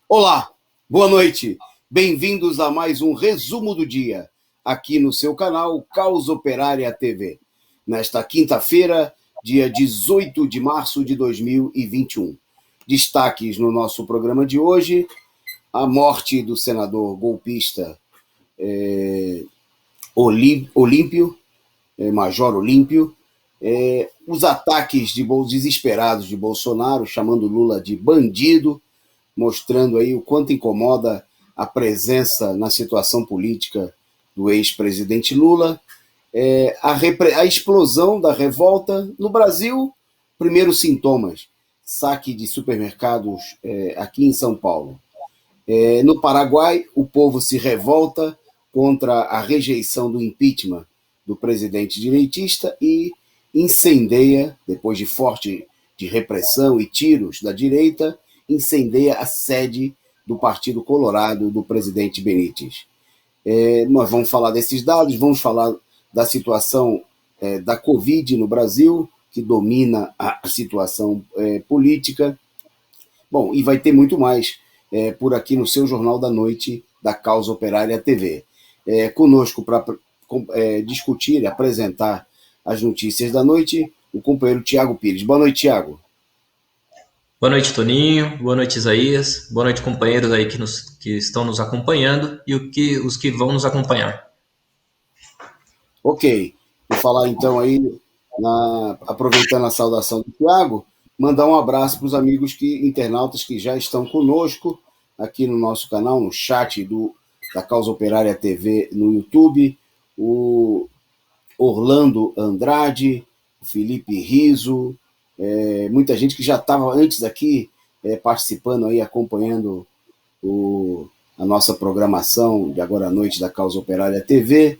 Olá, boa noite. Bem-vindos a mais um resumo do dia, aqui no seu canal Caos Operária TV. Nesta quinta-feira, dia 18 de março de 2021. Destaques no nosso programa de hoje: a morte do senador golpista Olímpio, Major Olímpio, os ataques desesperados de Bolsonaro, chamando Lula de bandido, mostrando aí o quanto incomoda a presença na situação política do ex-presidente Lula, a explosão da revolta no Brasil, primeiros sintomas, saque de supermercados aqui em São Paulo. No Paraguai, o povo se revolta contra a rejeição do impeachment do presidente direitista e incendeia, depois de forte de repressão e tiros da direita, incendeia a sede do Partido Colorado do presidente Benítez. Nós vamos falar desses dados, vamos falar da situação da Covid no Brasil, que domina a situação política. Bom, e vai ter muito mais por aqui no seu Jornal da Noite da Causa Operária TV. Conosco para discutir e apresentar as notícias da noite, o companheiro Tiago Pires. Boa noite, Tiago. Boa noite, Toninho. Boa noite, Isaías. Boa noite, companheiros aí que estão nos acompanhando e os que vão nos acompanhar. Ok, vou falar então aí, aproveitando a saudação do Tiago, mandar um abraço para os amigos internautas que já estão conosco aqui no nosso canal, no chat da Causa Operária TV no YouTube, o Orlando Andrade, o Felipe Riso, muita gente que já estava antes aqui participando aí, acompanhando a nossa programação de agora à noite da Causa Operária TV.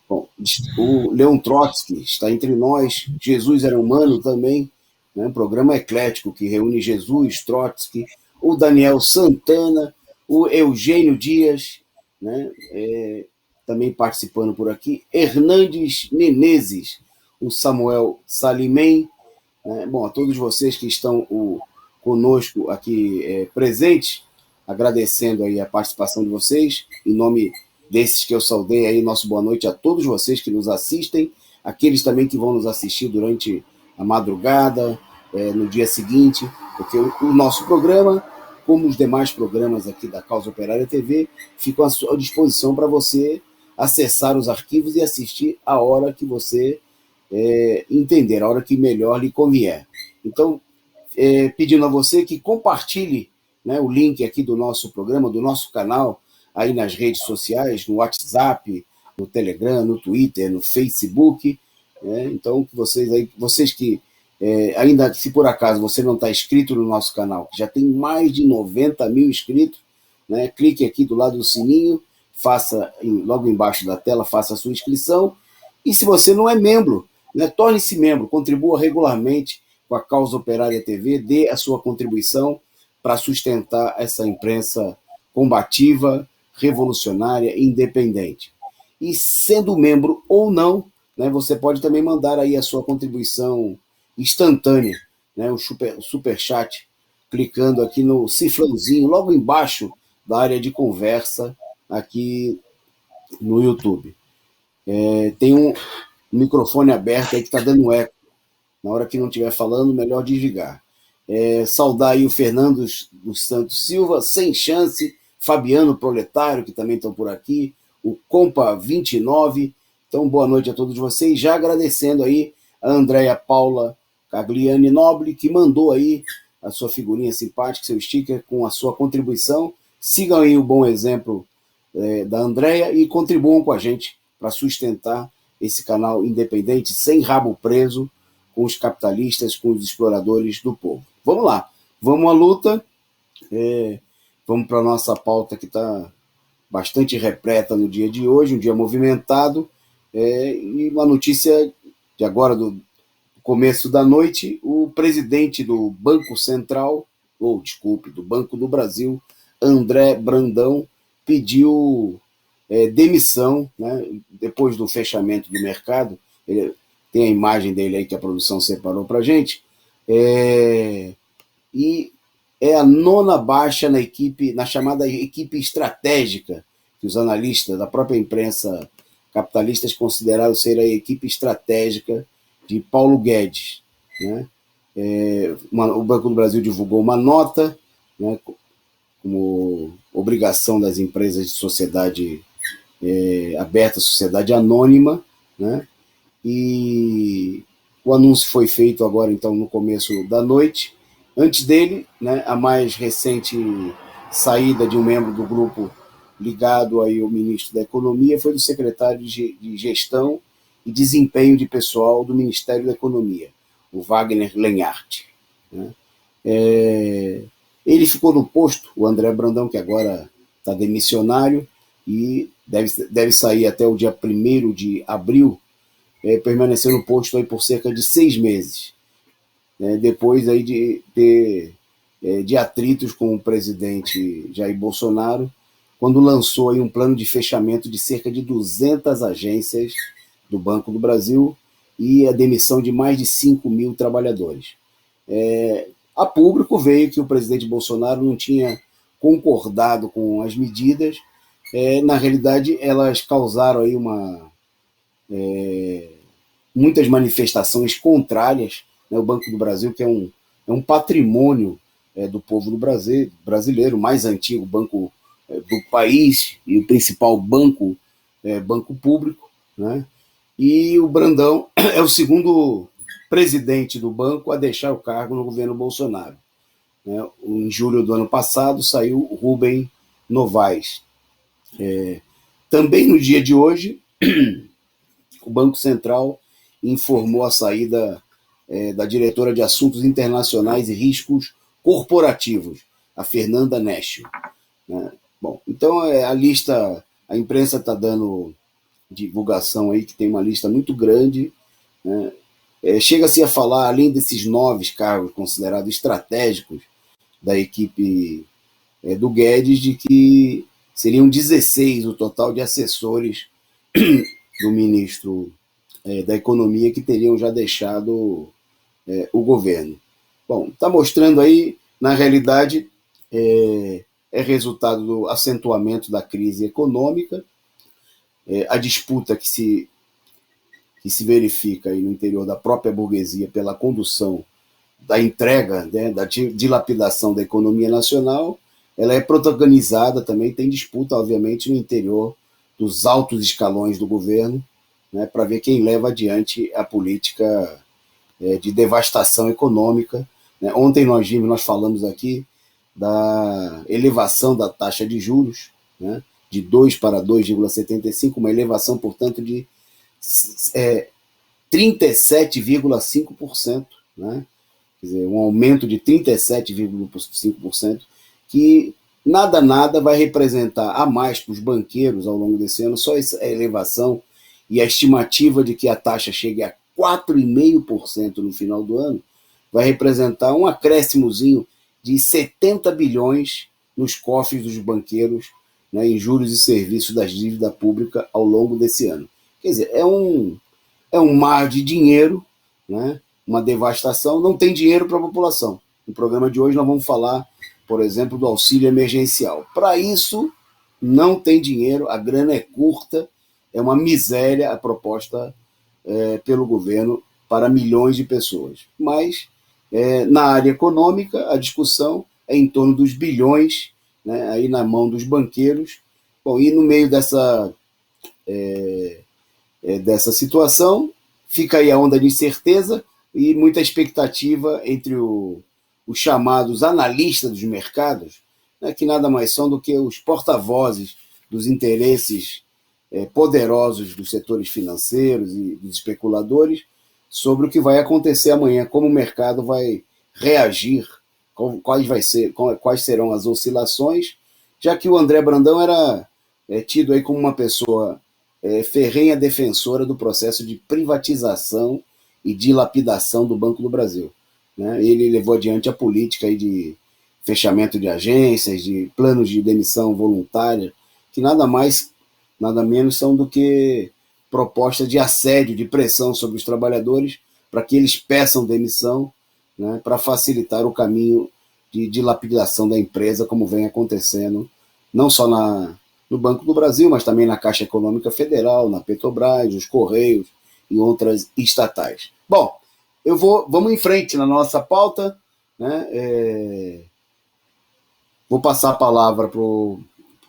Bom, o Leon Trotsky está entre nós, Jesus era humano também, né? Um programa eclético que reúne Jesus, Trotsky, o Daniel Santana, o Eugênio Dias, né? Também participando por aqui, Hernandes Menezes, o Samuel Salimem, né? Bom, a todos vocês que estão conosco aqui presentes, agradecendo aí a participação de vocês, em nome desses que eu saudei aí, nosso boa noite a todos vocês que nos assistem, aqueles também que vão nos assistir durante a madrugada, no dia seguinte, porque o nosso programa, como os demais programas aqui da Causa Operária TV, ficam à sua disposição para você acessar os arquivos e assistir a hora que você entender, a hora que melhor lhe convier. Então, pedindo a você que compartilhe, né, o link aqui do nosso programa, do nosso canal, aí nas redes sociais, no WhatsApp, no Telegram, no Twitter, no Facebook. Então, que vocês que ainda, se por acaso você não está inscrito no nosso canal, que já tem mais de 90 mil inscritos, né, clique aqui do lado do sininho, logo embaixo da tela, faça a sua inscrição. E se você não é membro, né, torne-se membro, contribua regularmente com a Causa Operária TV, dê a sua contribuição para sustentar essa imprensa combativa, revolucionária e independente. E sendo membro ou não, né, você pode também mandar aí a sua contribuição instantânea, né, o super chat, clicando aqui no cifrãozinho logo embaixo da área de conversa aqui no YouTube. Tem um microfone aberto aí que está dando eco. Na hora que não estiver falando, melhor desligar. Saudar aí o Fernando dos Santos Silva, Sem Chance, Fabiano Proletário, que também estão por aqui, o Compa 29. Então, boa noite a todos vocês. Já agradecendo aí a Andréia Paula Cagliani Noble, que mandou aí a sua figurinha simpática, seu sticker com a sua contribuição. Sigam aí o bom exemplo da Andréia e contribuam com a gente para sustentar esse canal independente, sem rabo preso, com os capitalistas, com os exploradores do povo. Vamos lá, vamos à luta, vamos para a nossa pauta que está bastante repleta no dia de hoje, um dia movimentado, e uma notícia de agora, do começo da noite, o presidente do Banco Central, do Banco do Brasil, André Brandão, pediu demissão, né, depois do fechamento do mercado. Tem a imagem dele aí que a produção separou para a gente, e é a nona baixa na chamada equipe estratégica, que os analistas da própria imprensa capitalistas consideraram ser a equipe estratégica de Paulo Guedes, né? O Banco do Brasil divulgou uma nota, né, como obrigação das empresas de sociedade aberta, sociedade anônima, né? E o anúncio foi feito agora, então, no começo da noite. Antes dele, né, a mais recente saída de um membro do grupo ligado aí ao ministro da Economia foi do secretário de Gestão e Desempenho de Pessoal do Ministério da Economia, o Wagner Lenhart, né? Ele ficou no posto, o André Brandão, que agora está demissionário, e deve sair até o dia 1º de abril, permaneceu no posto aí por cerca de 6 meses, depois aí de ter de atritos com o presidente Jair Bolsonaro, quando lançou aí um plano de fechamento de cerca de 200 agências do Banco do Brasil e a demissão de mais de 5.000 trabalhadores. A público veio que o presidente Bolsonaro não tinha concordado com as medidas. Na realidade, elas causaram aí muitas manifestações contrárias, né? O Banco do Brasil, que é um patrimônio do povo do Brasil, brasileiro, o mais antigo banco do país e o principal banco público, né? E o Brandão é o segundo presidente do banco a deixar o cargo no governo Bolsonaro, né? Em julho do ano passado saiu Rubem Novaes. Também no dia de hoje, o Banco Central informou a saída da diretora de Assuntos Internacionais e Riscos Corporativos, a Fernanda Neschel, né? Bom, então a lista, a imprensa está dando divulgação aí, que tem uma lista muito grande, né? Chega-se a falar, além desses 9 cargos considerados estratégicos da equipe do Guedes, de que seriam 16 o total de assessores do ministro da Economia que teriam já deixado o governo. Bom, está mostrando aí, na realidade, é resultado do acentuamento da crise econômica, a disputa que se verifica aí no interior da própria burguesia pela condução da entrega, né, da dilapidação da economia nacional. Ela é protagonizada também, tem disputa, obviamente, no interior dos altos escalões do governo, né, para ver quem leva adiante a política de devastação econômica, né? Ontem nós falamos aqui da elevação da taxa de juros, né, de 2 para 2,75, uma elevação, portanto, de 37,5%, né? Quer dizer, um aumento de 37,5%, que nada vai representar a mais para os banqueiros ao longo desse ano, só essa elevação e a estimativa de que a taxa chegue a 4,5% no final do ano, vai representar um acréscimozinho de 70 bilhões nos cofres dos banqueiros, né, em juros e serviços da dívida pública ao longo desse ano. Quer dizer, é um mar de dinheiro, né, uma devastação, não tem dinheiro para a população. No programa de hoje nós vamos falar, por exemplo, do auxílio emergencial. Para isso, não tem dinheiro, a grana é curta, é uma miséria a proposta pelo governo para milhões de pessoas. Mas, na área econômica, a discussão é em torno dos bilhões, né, aí na mão dos banqueiros. Bom, e no meio dessa situação, fica aí a onda de incerteza e muita expectativa entre os chamados analistas dos mercados, né, que nada mais são do que os porta-vozes dos interesses poderosos dos setores financeiros e dos especuladores, sobre o que vai acontecer amanhã, como o mercado vai reagir, quais serão as oscilações, já que o André Brandão era tido aí como uma pessoa ferrenha defensora do processo de privatização e dilapidação do Banco do Brasil, né? Ele levou adiante a política aí de fechamento de agências, de planos de demissão voluntária, que nada menos são do que proposta de assédio, de pressão sobre os trabalhadores para que eles peçam demissão, né, para facilitar o caminho de dilapidação da empresa, como vem acontecendo, não só no Banco do Brasil, mas também na Caixa Econômica Federal, na Petrobras, os Correios e outras estatais. Bom, vamos em frente na nossa pauta, né? Vou passar a palavra para o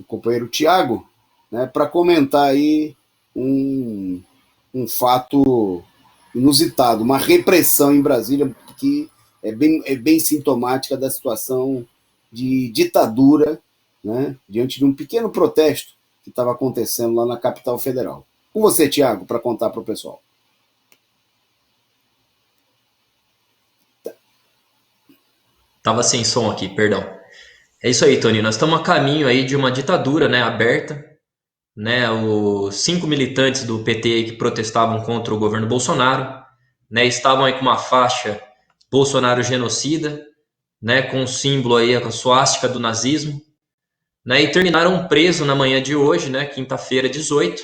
companheiro Tiago, né, para comentar aí um fato inusitado, uma repressão em Brasília que é bem sintomática da situação de ditadura, né, diante de um pequeno protesto que estava acontecendo lá na capital federal. Com você, Tiago, para contar para o pessoal. Tava sem som aqui, perdão. É isso aí, Tony. Nós estamos a caminho aí de uma ditadura, né, aberta, né? Os 5 militantes do PT que protestavam contra o governo Bolsonaro, né, estavam aí com uma faixa Bolsonaro genocida, né, com o símbolo aí, a suástica do nazismo, né, e terminaram presos na manhã de hoje, né, quinta-feira, 18,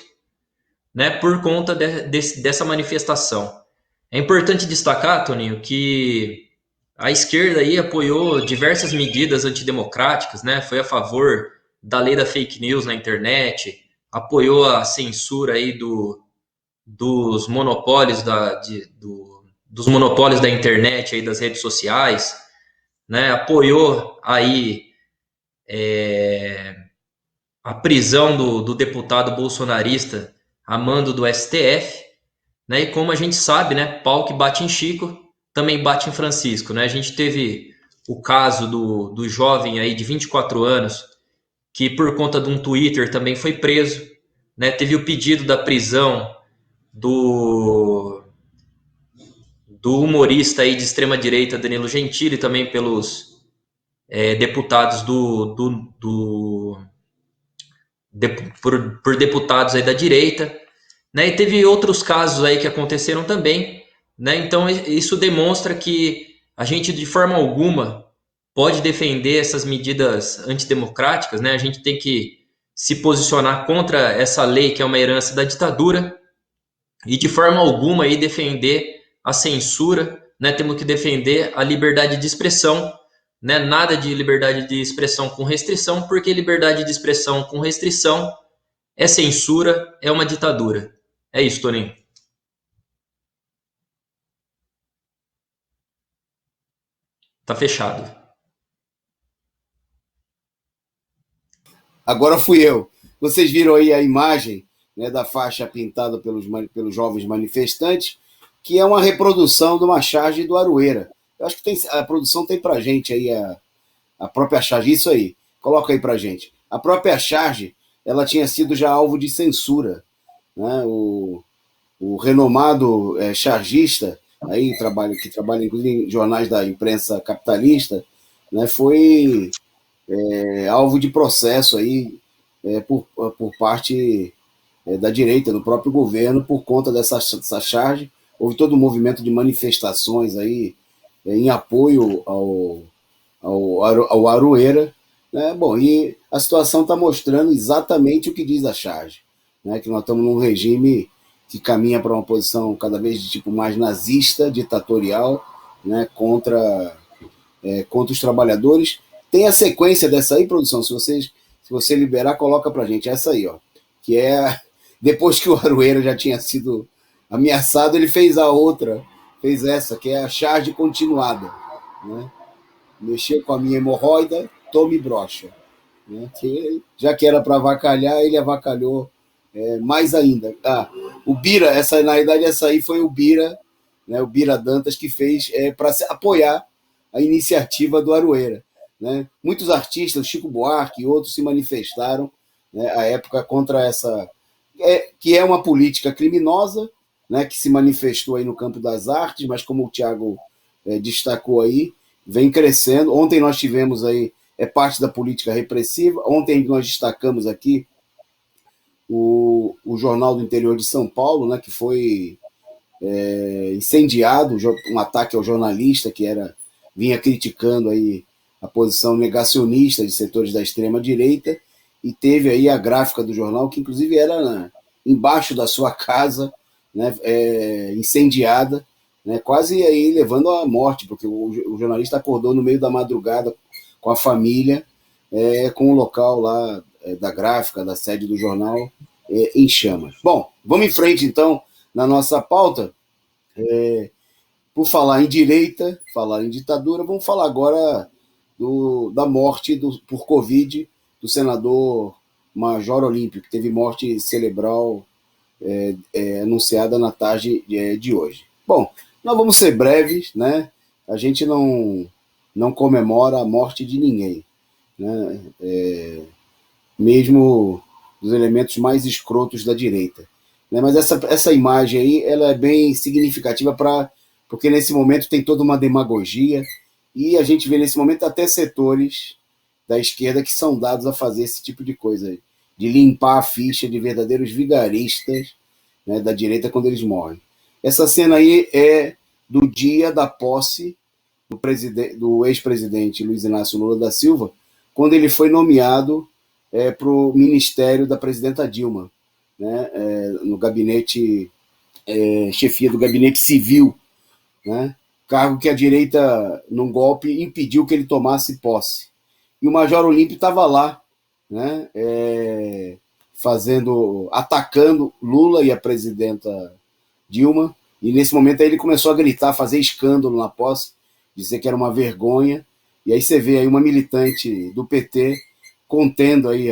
né, por conta dessa manifestação. É importante destacar, Toninho, que a esquerda aí apoiou diversas medidas antidemocráticas, né, foi a favor da lei da fake news na internet, apoiou a censura aí dos monopólios dos monopólios da internet aí, das redes sociais, né, apoiou aí a prisão do deputado bolsonarista a mando do STF, né? E como a gente sabe, né, pau que bate em Chico também bate em Francisco, né? A gente teve o caso do jovem aí de 24 anos que por conta de um Twitter também foi preso, né? Teve o pedido da prisão do humorista aí de extrema direita Danilo Gentili também pelos deputados por deputados aí da direita, né? E teve outros casos aí que aconteceram também, né? Então isso demonstra que a gente de forma alguma pode defender essas medidas antidemocráticas, né? A gente tem que se posicionar contra essa lei que é uma herança da ditadura e de forma alguma aí defender a censura, né? Temos que defender a liberdade de expressão, né? Nada de liberdade de expressão com restrição, porque liberdade de expressão com restrição é censura, é uma ditadura. É isso, Toninho. Tá fechado. Agora fui eu. Vocês viram aí a imagem, né, da faixa pintada pelos jovens manifestantes, que é uma reprodução de uma charge do Aroeira. Eu acho que a produção tem pra gente aí a própria charge, isso aí. Coloca aí pra gente. A própria charge, ela tinha sido já alvo de censura, né? O renomado chargista, aí, que trabalha inclusive em jornais da imprensa capitalista, né, foi alvo de processo aí por parte da direita, do próprio governo, por conta dessa charge. Houve todo um movimento de manifestações aí em apoio ao Aroeira, né? Bom, e a situação está mostrando exatamente o que diz a charge, né? Que nós estamos num regime que caminha para uma posição cada vez de tipo mais nazista, ditatorial, né? Contra os trabalhadores. Tem a sequência dessa aí, produção, se você liberar, coloca pra gente essa aí, ó, que é depois que o Aroeira já tinha sido ameaçado, ele fez fez essa, que é a charge continuada, né? Mexeu com a minha hemorroida, tome brocha, né? Já que era para avacalhar, ele avacalhou mais ainda. O Bira, na realidade, essa aí foi o Bira, né, o Bira Dantas, que fez para apoiar a iniciativa do Aroeira, né? Muitos artistas, Chico Buarque e outros, se manifestaram, né, à época contra essa, que é uma política criminosa, né, que se manifestou aí no campo das artes, mas como o Tiago destacou aí, vem crescendo. Ontem nós tivemos aí, parte da política repressiva. Ontem nós destacamos aqui o Jornal do Interior de São Paulo, né, que foi incendiado, um ataque ao jornalista que vinha criticando aí a posição negacionista de setores da extrema-direita, e teve aí a gráfica do jornal, que inclusive era embaixo da sua casa, né, incendiada, né, quase aí levando à morte, porque o jornalista acordou no meio da madrugada com a família, com o local lá da gráfica, da sede do jornal, em chamas. Bom, vamos em frente então na nossa pauta. Por falar em direita, falar em ditadura, vamos falar agora da morte por Covid do senador Major Olímpio, que teve morte cerebral anunciada na tarde de hoje. Bom, nós vamos ser breves, né? A gente não comemora a morte de ninguém, né? Mesmo dos elementos mais escrotos da direita, né? Mas essa imagem aí, ela é bem significativa porque nesse momento tem toda uma demagogia e a gente vê nesse momento até setores da esquerda que são dados a fazer esse tipo de coisa, de limpar a ficha de verdadeiros vigaristas, né, da direita quando eles morrem. Essa cena aí é do dia da posse do ex-presidente Luiz Inácio Lula da Silva, quando ele foi nomeado para o ministério da presidenta Dilma, né, no gabinete, chefia do gabinete civil, né, cargo que a direita, num golpe, impediu que ele tomasse posse. E o Major Olímpio estava lá, né, atacando Lula e a presidenta Dilma, e nesse momento aí ele começou a gritar, fazer escândalo na posse, dizer que era uma vergonha, e aí você vê aí uma militante do PT contendo aí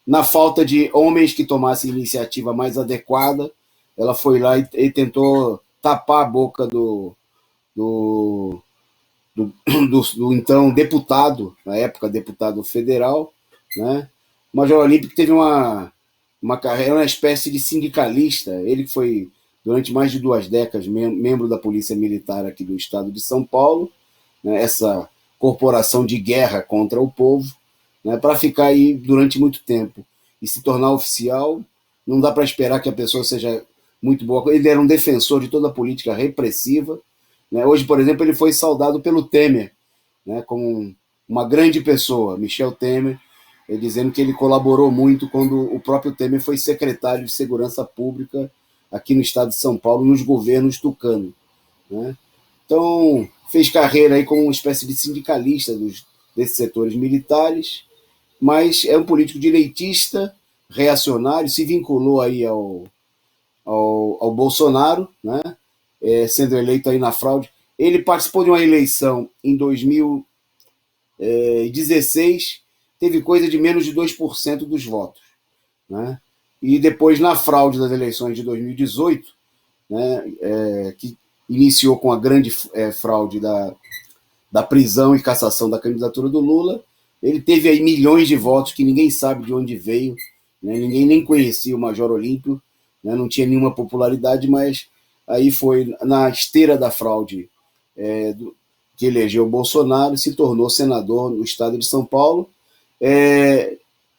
na falta de homens que tomassem iniciativa mais adequada, ela foi lá e tentou tapar a boca do então deputado, na época deputado federal, né? O Major Olímpio teve uma carreira, uma espécie de sindicalista, ele que foi durante mais de 2 décadas membro da Polícia Militar aqui do estado de São Paulo, né? Essa corporação de guerra contra o povo, né? Para ficar aí durante muito tempo e se tornar oficial, não dá para esperar que a pessoa seja muito boa. Ele era um defensor de toda a política repressiva, né? Hoje, por exemplo, ele foi saudado pelo Temer, né, como uma grande pessoa, Michel Temer, dizendo que ele colaborou muito quando o próprio Temer foi secretário de Segurança Pública aqui no estado de São Paulo, nos governos Tucano, né? Então, fez carreira aí como uma espécie de sindicalista desses setores militares, mas é um político direitista, reacionário, se vinculou aí ao Bolsonaro, né? Sendo eleito aí na fraude. Ele participou de uma eleição em 2016, teve coisa de menos de 2% dos votos, né? E depois, na fraude das eleições de 2018, né, que iniciou com a grande fraude da prisão e cassação da candidatura do Lula, ele teve aí milhões de votos que ninguém sabe de onde veio, né? Ninguém nem conhecia o Major Olímpio, né? Não tinha nenhuma popularidade, mas aí foi na esteira da fraude que elegeu o Bolsonaro, se tornou senador no estado de São Paulo,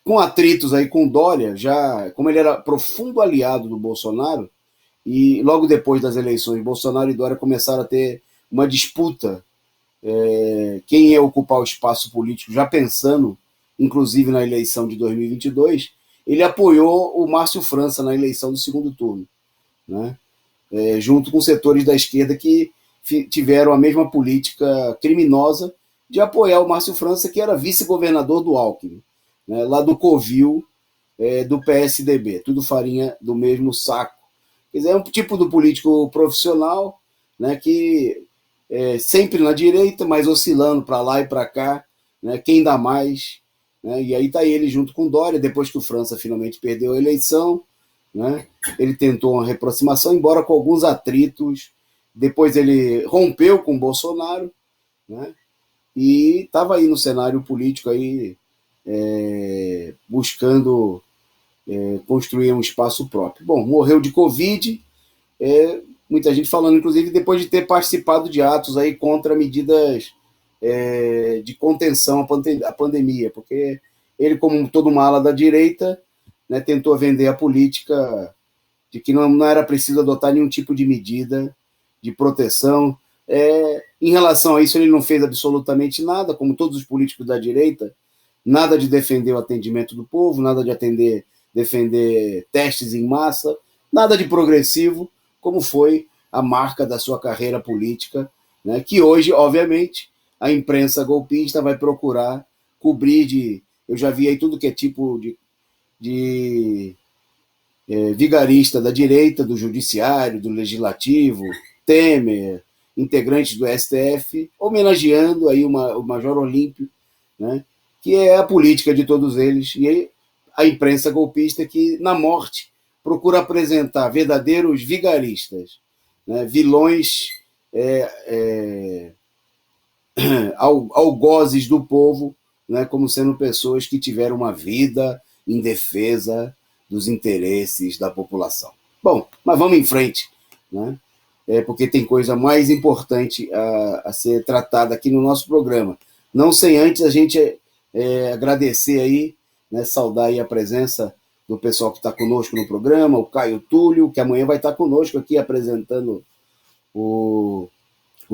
com atritos aí com Dória, já como ele era profundo aliado do Bolsonaro, e logo depois das eleições, Bolsonaro e Dória começaram a ter uma disputa, quem ia ocupar o espaço político, já pensando, inclusive, na eleição de 2022, ele apoiou o Márcio França na eleição do segundo turno, né? Junto com setores da esquerda que tiveram a mesma política criminosa de apoiar o Márcio França, que era vice-governador do Alckmin, né? Lá do Covil, do PSDB, tudo farinha do mesmo saco. Quer dizer, é um tipo de político profissional, né, que sempre na direita, mas oscilando para lá e para cá, né, quem dá mais, né? E aí está ele junto com Dória, depois que o França finalmente perdeu a eleição, né, ele tentou uma reaproximação, embora com alguns atritos, depois ele rompeu com o Bolsonaro, né, e estava aí no cenário político aí, buscando construir um espaço próprio. Bom, morreu de Covid, muita gente falando, inclusive, depois de ter participado de atos aí contra medidas de contenção à pandemia, porque ele, como toda uma ala da direita, né, tentou vender a política de que não era preciso adotar nenhum tipo de medida de proteção. Em relação a isso, ele não fez absolutamente nada, como todos os políticos da direita, nada de defender o atendimento do povo, nada de defender testes em massa, nada de progressivo, como foi a marca da sua carreira política, né, que hoje, obviamente, a imprensa golpista vai procurar cobrir de... Eu já vi aí tudo que é tipo de vigarista da direita, do judiciário, do legislativo, Temer, integrantes do STF, homenageando aí o Major Olímpio, né, que é a política de todos eles, e a imprensa golpista que, na morte, procura apresentar verdadeiros vigaristas, né, vilões algozes do povo, né, como sendo pessoas que tiveram uma vida em defesa dos interesses da população. Bom, mas vamos em frente, né? Porque tem coisa mais importante a ser tratada aqui no nosso programa. Não sem antes a gente agradecer aí, né, saudar aí a presença do pessoal que está conosco no programa, o Caio Túlio, que amanhã vai estar conosco aqui apresentando o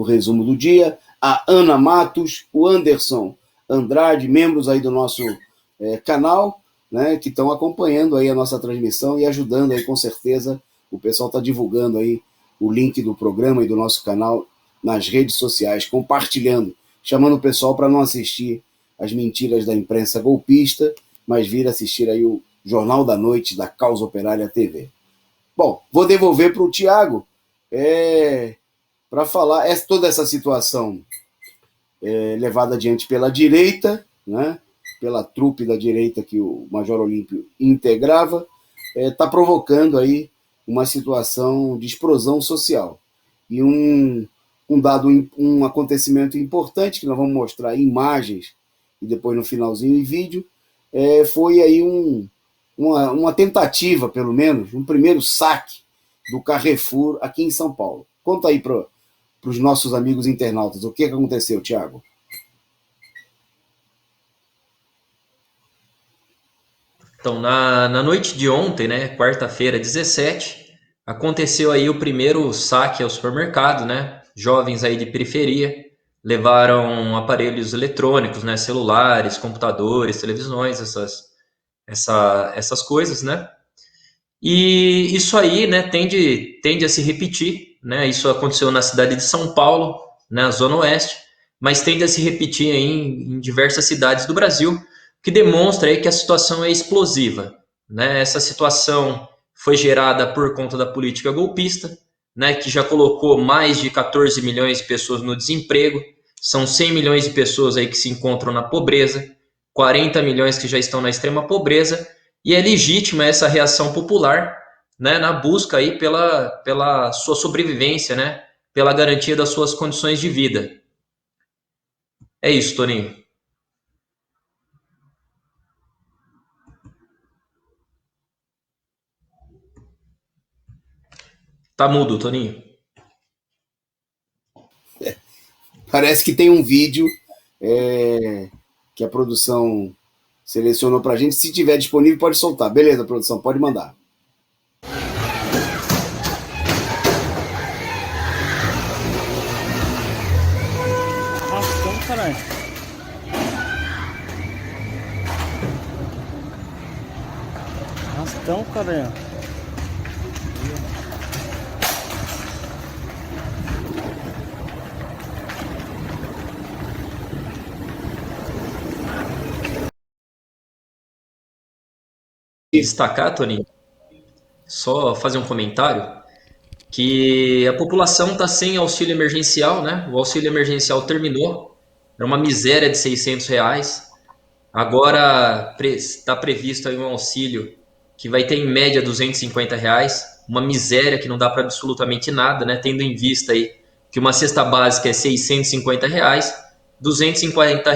resumo do dia, a Ana Matos, o Anderson Andrade, membros aí do nosso canal, né, que estão acompanhando aí a nossa transmissão e ajudando aí, com certeza, o pessoal está divulgando aí o link do programa e do nosso canal nas redes sociais, compartilhando, chamando o pessoal para não assistir as mentiras da imprensa golpista, mas vir assistir aí o Jornal da Noite da Causa Operária TV. Bom, vou devolver para o Tiago para falar toda essa situação levada adiante pela direita, né, pela trupe da direita que o Major Olímpio integrava, está provocando aí uma situação de explosão social. E um acontecimento importante, que nós vamos mostrar em imagens e depois no finalzinho em vídeo, foi aí uma tentativa, pelo menos, um primeiro saque do Carrefour aqui em São Paulo. Conta aí para os nossos amigos internautas o que aconteceu, Tiago. Então, na noite de ontem, né, quarta-feira, 17, aconteceu aí o primeiro saque ao supermercado, né? Jovens aí de periferia levaram aparelhos eletrônicos, né, celulares, computadores, televisões, essas coisas, né? E isso aí, né, tende a se repetir, né? Isso aconteceu na cidade de São Paulo, na Zona Oeste, mas tende a se repetir aí em diversas cidades do Brasil, que demonstra aí que a situação é explosiva, né? Essa situação foi gerada por conta da política golpista, né, que já colocou mais de 14 milhões de pessoas no desemprego, são 100 milhões de pessoas aí que se encontram na pobreza, 40 milhões que já estão na extrema pobreza, e é legítima essa reação popular, né, na busca aí pela sua sobrevivência, né, pela garantia das suas condições de vida. É isso, Toninho. Tá mudo, Toninho. Parece que tem um vídeo que a produção selecionou para a gente. Se tiver disponível, pode soltar. Beleza, produção, pode mandar. Arrastão, caralho. Arrastão, caralho. Destacar, Toninho, só fazer um comentário, que a população está sem auxílio emergencial, né? O auxílio emergencial terminou, era uma miséria de R$ 600. Agora está previsto aí um auxílio que vai ter em média R$ 250, uma miséria que não dá para absolutamente nada, né? Tendo em vista aí que uma cesta básica é R$ 650, R$ 250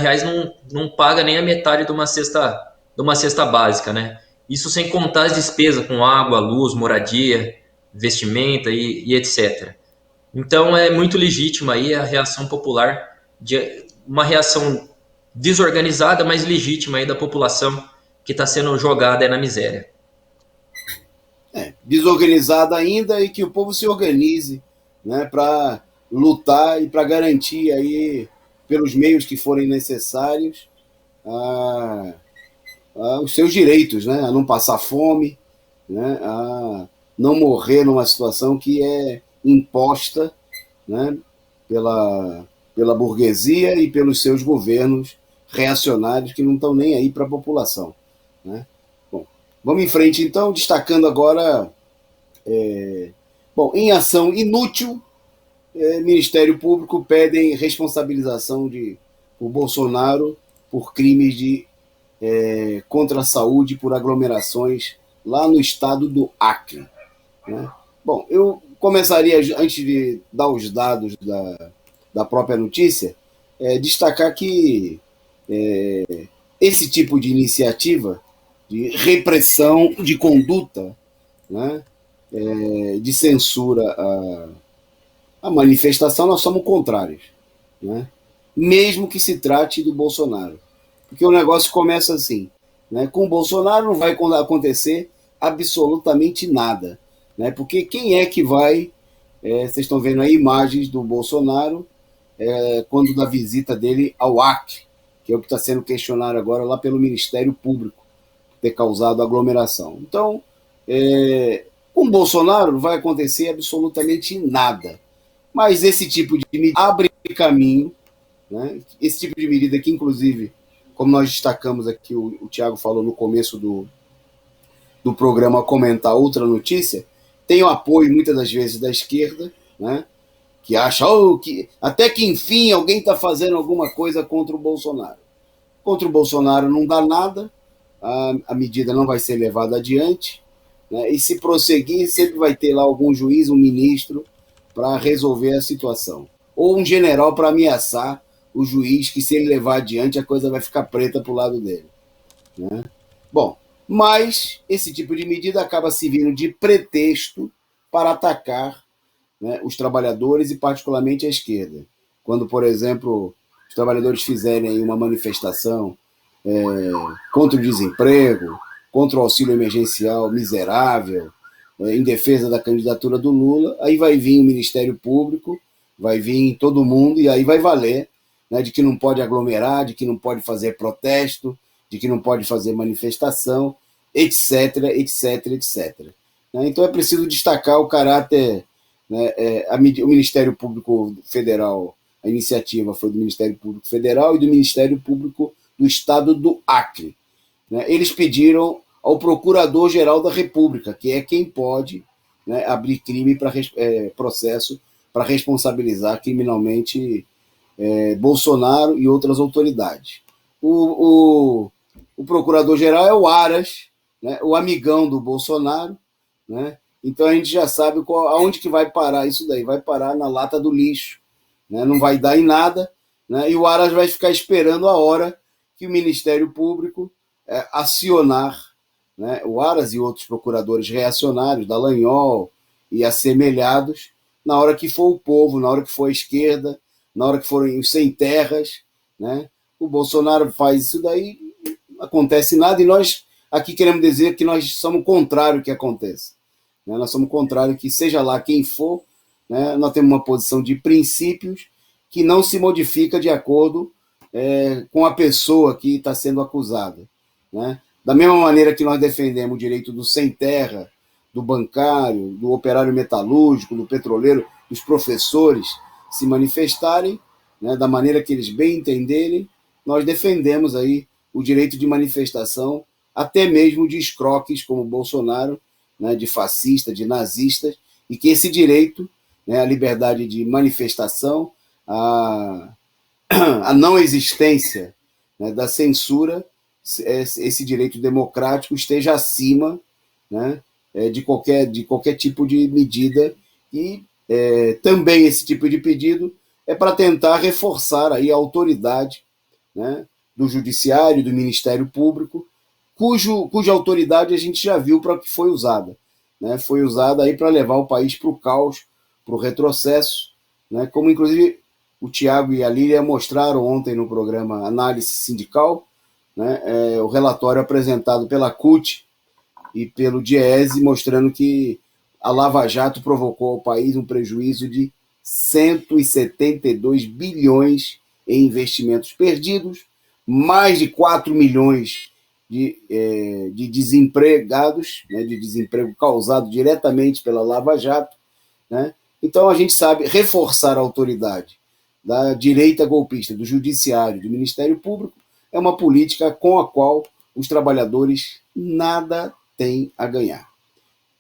não paga nem a metade de uma cesta básica, né? Isso sem contar as despesas com água, luz, moradia, vestimenta e etc. Então é muito legítima aí a reação popular, uma reação desorganizada, mas legítima aí da população que está sendo jogada na miséria. Desorganizada ainda, e que o povo se organize, né, para lutar e para garantir aí, pelos meios que forem necessários, os seus direitos, né, a não passar fome, né, a não morrer numa situação que é imposta, né, pela burguesia e pelos seus governos reacionários que não estão nem aí para a população, né? Bom, vamos em frente então, destacando agora, bom, em ação inútil, Ministério Público pedem responsabilização por Bolsonaro por crimes contra a saúde por aglomerações lá no estado do Acre, né? Bom, eu começaria, antes de dar os dados da própria notícia, destacar que esse tipo de iniciativa de repressão de conduta, né, de censura à manifestação, nós somos contrários, né? Mesmo que se trate do Bolsonaro. Porque o negócio começa assim, né? Com o Bolsonaro não vai acontecer absolutamente nada, né? Porque quem é que vai... vocês estão vendo aí imagens do Bolsonaro quando da visita dele ao Acre, que é o que está sendo questionado agora lá pelo Ministério Público, ter causado aglomeração. Então, com o Bolsonaro não vai acontecer absolutamente nada. Mas esse tipo de medida abre caminho, né? Esse tipo de medida que, inclusive, como nós destacamos aqui, o Tiago falou no começo do programa comentar outra notícia, tem o apoio muitas das vezes da esquerda, né? Que acha que até que enfim alguém está fazendo alguma coisa contra o Bolsonaro. Contra o Bolsonaro não dá nada, a medida não vai ser levada adiante, né? E se prosseguir, sempre vai ter lá algum juiz, um ministro, para resolver a situação. Ou um general para ameaçar o juiz que, se ele levar adiante, a coisa vai ficar preta para o lado dele, né? Bom, mas esse tipo de medida acaba servindo de pretexto para atacar, né, os trabalhadores e particularmente a esquerda. Quando, por exemplo, os trabalhadores fizerem uma manifestação contra o desemprego, contra o auxílio emergencial miserável, em defesa da candidatura do Lula, aí vai vir o Ministério Público, vai vir todo mundo e aí vai valer, né, de que não pode aglomerar, de que não pode fazer protesto, de que não pode fazer manifestação, etc, etc, etc. Então é preciso destacar o caráter, né, o Ministério Público Federal, a iniciativa foi do Ministério Público Federal e do Ministério Público do Estado do Acre, né? Eles pediram ao Procurador-Geral da República, que é quem pode, né, abrir processo para responsabilizar criminalmente Bolsonaro e outras autoridades. O Procurador-Geral é o Aras, né, o amigão do Bolsonaro, né? Então a gente já sabe aonde que vai parar isso daí. Vai parar na lata do lixo, né? Não vai dar em nada, né? E o Aras vai ficar esperando a hora que o Ministério Público acionar, né, o Aras e outros procuradores reacionários, Dallagnol e assemelhados, na hora que for o povo, na hora que for a esquerda, na hora que forem os sem terras, né? O Bolsonaro faz isso daí, não acontece nada, e nós aqui queremos dizer que nós somos contrário que aconteça, né? Nós somos contrário que, seja lá quem for, né, nós temos uma posição de princípios que não se modifica de acordo com a pessoa que está sendo acusada, né? Da mesma maneira que nós defendemos o direito do sem terra, do bancário, do operário metalúrgico, do petroleiro, dos professores se manifestarem, né, da maneira que eles bem entenderem, nós defendemos aí o direito de manifestação, até mesmo de escroques como Bolsonaro, né, de fascista, de nazistas, e que esse direito, né, a liberdade de manifestação, a não existência, né, da censura, esse direito democrático esteja acima, né, de qualquer tipo de medida. E também esse tipo de pedido é para tentar reforçar aí a autoridade, né, do Judiciário, do Ministério Público, cuja autoridade a gente já viu para o que foi usada, né? Foi usada aí para levar o país para o caos, para o retrocesso, né? Como inclusive o Tiago e a Lília mostraram ontem no programa Análise Sindical, né, o relatório apresentado pela CUT e pelo Diese, mostrando que a Lava Jato provocou ao país um prejuízo de 172 bilhões em investimentos perdidos, mais de 4 milhões de desempregados, né, de desemprego causado diretamente pela Lava Jato, né? Então a gente sabe reforçar a autoridade da direita golpista, do judiciário, do Ministério Público, é uma política com a qual os trabalhadores nada têm a ganhar.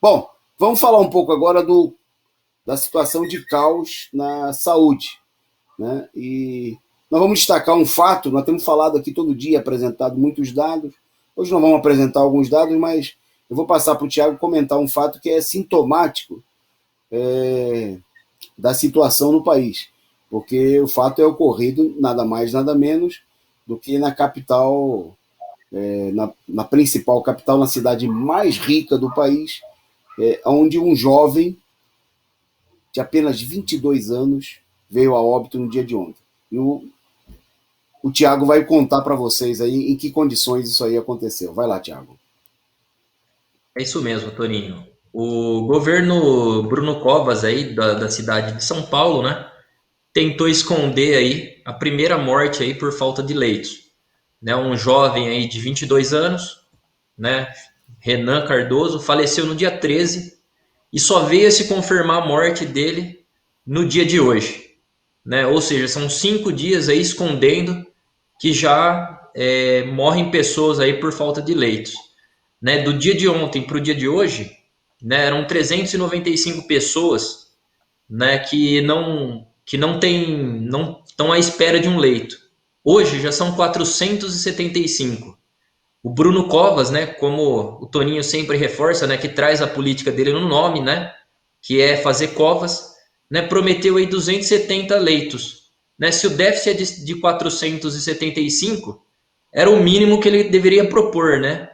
Bom, vamos falar um pouco agora da situação de caos na saúde, né? E nós vamos destacar um fato, nós temos falado aqui todo dia, apresentado muitos dados, hoje nós vamos apresentar alguns dados, mas eu vou passar para o Tiago comentar um fato que é sintomático da situação no país, porque o fato é ocorrido nada mais, nada menos do que na capital, na principal capital, na cidade mais rica do país, onde um jovem de apenas 22 anos veio a óbito no dia de ontem. E o Tiago vai contar para vocês aí em que condições isso aí aconteceu. Vai lá, Tiago. É isso mesmo, Toninho. O governo Bruno Covas aí da cidade de São Paulo, né, tentou esconder aí a primeira morte aí por falta de leitos, né? Um jovem aí de 22 anos, né, Renan Cardoso, faleceu no dia 13 e só veio a se confirmar a morte dele no dia de hoje, né? Ou seja, são 5 dias aí escondendo que já morrem pessoas aí por falta de leitos, né? Do dia de ontem para o dia de hoje, né, eram 395 pessoas, né, não estão à espera de um leito. Hoje já são 475. O Bruno Covas, né, como o Toninho sempre reforça, né, que traz a política dele no nome, né, que é fazer covas, né, prometeu aí 270 leitos, né? Se o déficit é de 475, era o mínimo que ele deveria propor, né?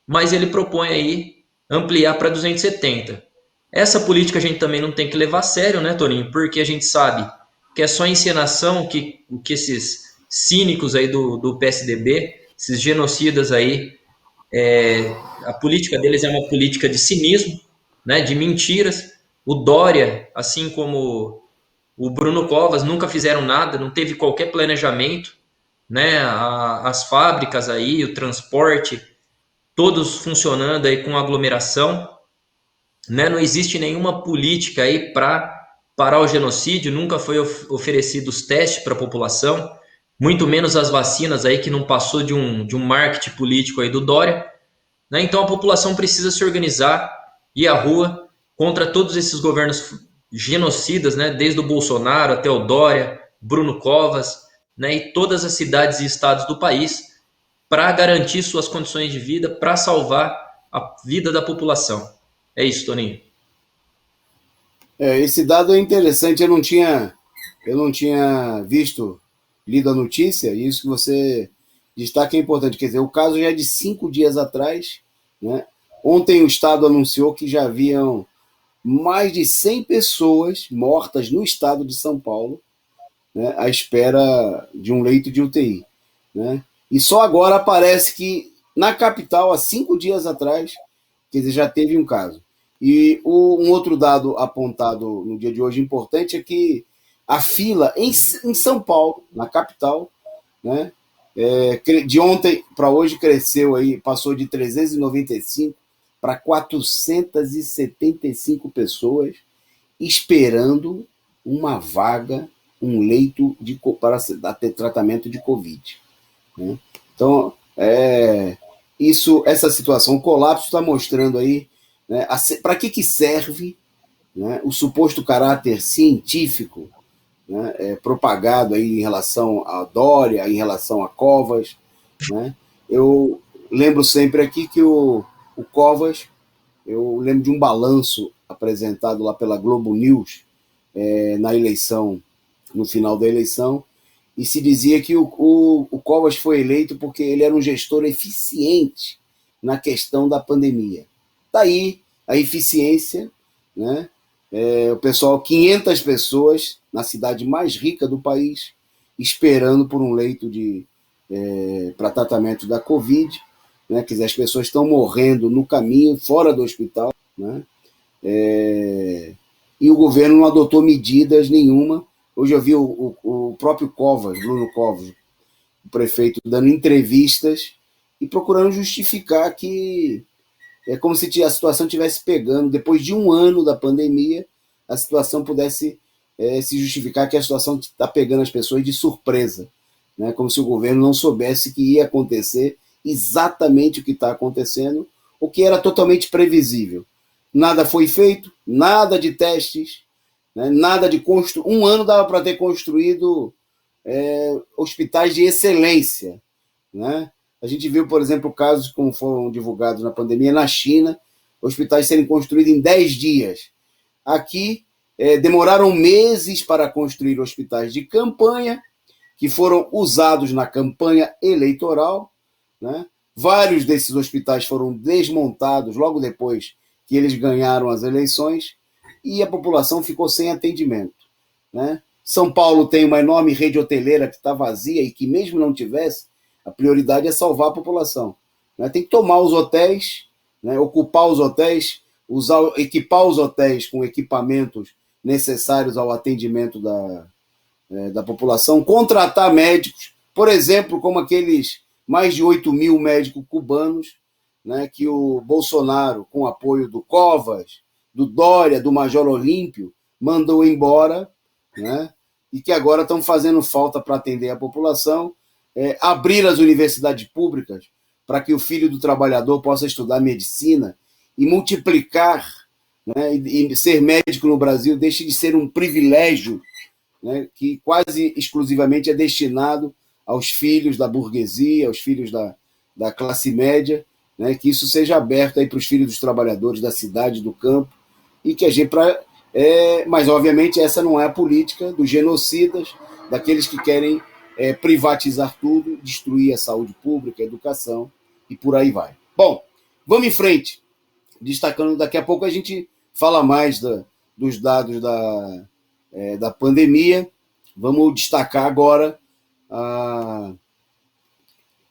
Mas ele propõe aí ampliar para 270. Essa política a gente também não tem que levar a sério, né, Toninho? Porque a gente sabe que é só encenação que esses cínicos aí do PSDB, esses genocidas aí, a política deles é uma política de cinismo, né, de mentiras. O Dória, assim como o Bruno Covas, nunca fizeram nada, não teve qualquer planejamento, né? As fábricas aí, o transporte, todos funcionando aí com aglomeração, né? Não existe nenhuma política aí para parar o genocídio, nunca foi oferecido os testes para a população, muito menos as vacinas aí que não passou de um marketing político aí do Dória, né? Então a população precisa se organizar, ir à rua contra todos esses governos genocidas, né? Desde o Bolsonaro até o Dória, Bruno Covas, né? E todas as cidades e estados do país para garantir suas condições de vida, para salvar a vida da população. É isso, Toninho. Esse dado é interessante, eu não tinha lido a notícia, e isso que você destaca é importante. Quer dizer, o caso já é de 5 dias atrás, né? Ontem o Estado anunciou que já haviam mais de 100 pessoas mortas no estado de São Paulo, né, à espera de um leito de UTI. Né? E só agora aparece que na capital, há 5 dias atrás, quer dizer, já teve um caso. E um outro dado apontado no dia de hoje importante é que a fila em São Paulo, na capital, né, de ontem para hoje cresceu aí, passou de 395 para 475 pessoas esperando uma vaga, um leito para ter tratamento de Covid. Né? Então, essa situação, o colapso está mostrando aí, né, para que serve, né, o suposto caráter científico, né, propagado aí em relação a Dória, em relação a Covas. Né? Eu lembro sempre aqui que o Covas, eu lembro de um balanço apresentado lá pela Globo News na eleição, no final da eleição, e se dizia que o Covas foi eleito porque ele era um gestor eficiente na questão da pandemia. Daí a eficiência, né? O pessoal, 500 pessoas na cidade mais rica do país, esperando por um leito para tratamento da Covid. Né? Quer dizer, as pessoas estão morrendo no caminho, fora do hospital. Né? E o governo não adotou medidas nenhuma. Hoje eu vi o próprio Covas, Bruno Covas, o prefeito, dando entrevistas e procurando justificar que é como se a situação estivesse pegando, depois de um ano da pandemia, a situação pudesse se justificar que a situação está pegando as pessoas de surpresa, né? Como se o governo não soubesse que ia acontecer exatamente o que está acontecendo, o que era totalmente previsível. Nada foi feito, nada de testes, né? Nada de construir. Um ano dava para ter construído hospitais de excelência, né? A gente viu, por exemplo, casos como foram divulgados na pandemia na China, hospitais serem construídos em 10 dias. Aqui, demoraram meses para construir hospitais de campanha, que foram usados na campanha eleitoral, né? Vários desses hospitais foram desmontados logo depois que eles ganharam as eleições e a população ficou sem atendimento, né? São Paulo tem uma enorme rede hoteleira que está vazia e que, mesmo não tivesse, a prioridade é salvar a população, né? Tem que tomar os hotéis, né? Ocupar os hotéis, equipar os hotéis com equipamentos necessários ao atendimento da população, contratar médicos, por exemplo, como aqueles mais de 8 mil médicos cubanos, né, que o Bolsonaro, com apoio do Covas, do Dória, do Major Olímpio, mandou embora, né, e que agora estão fazendo falta para atender a população, abrir as universidades públicas para que o filho do trabalhador possa estudar medicina e multiplicar, né, e ser médico no Brasil deixe de ser um privilégio, né, que quase exclusivamente é destinado aos filhos da burguesia, aos filhos da classe média, né, que isso seja aberto para os filhos dos trabalhadores da cidade, do campo, e que a gente... mas, obviamente, essa não é a política dos genocidas, daqueles que querem privatizar tudo, destruir a saúde pública, a educação, e por aí vai. Bom, vamos em frente. Destacando, daqui a pouco a gente fala mais dos dados da pandemia. Vamos destacar agora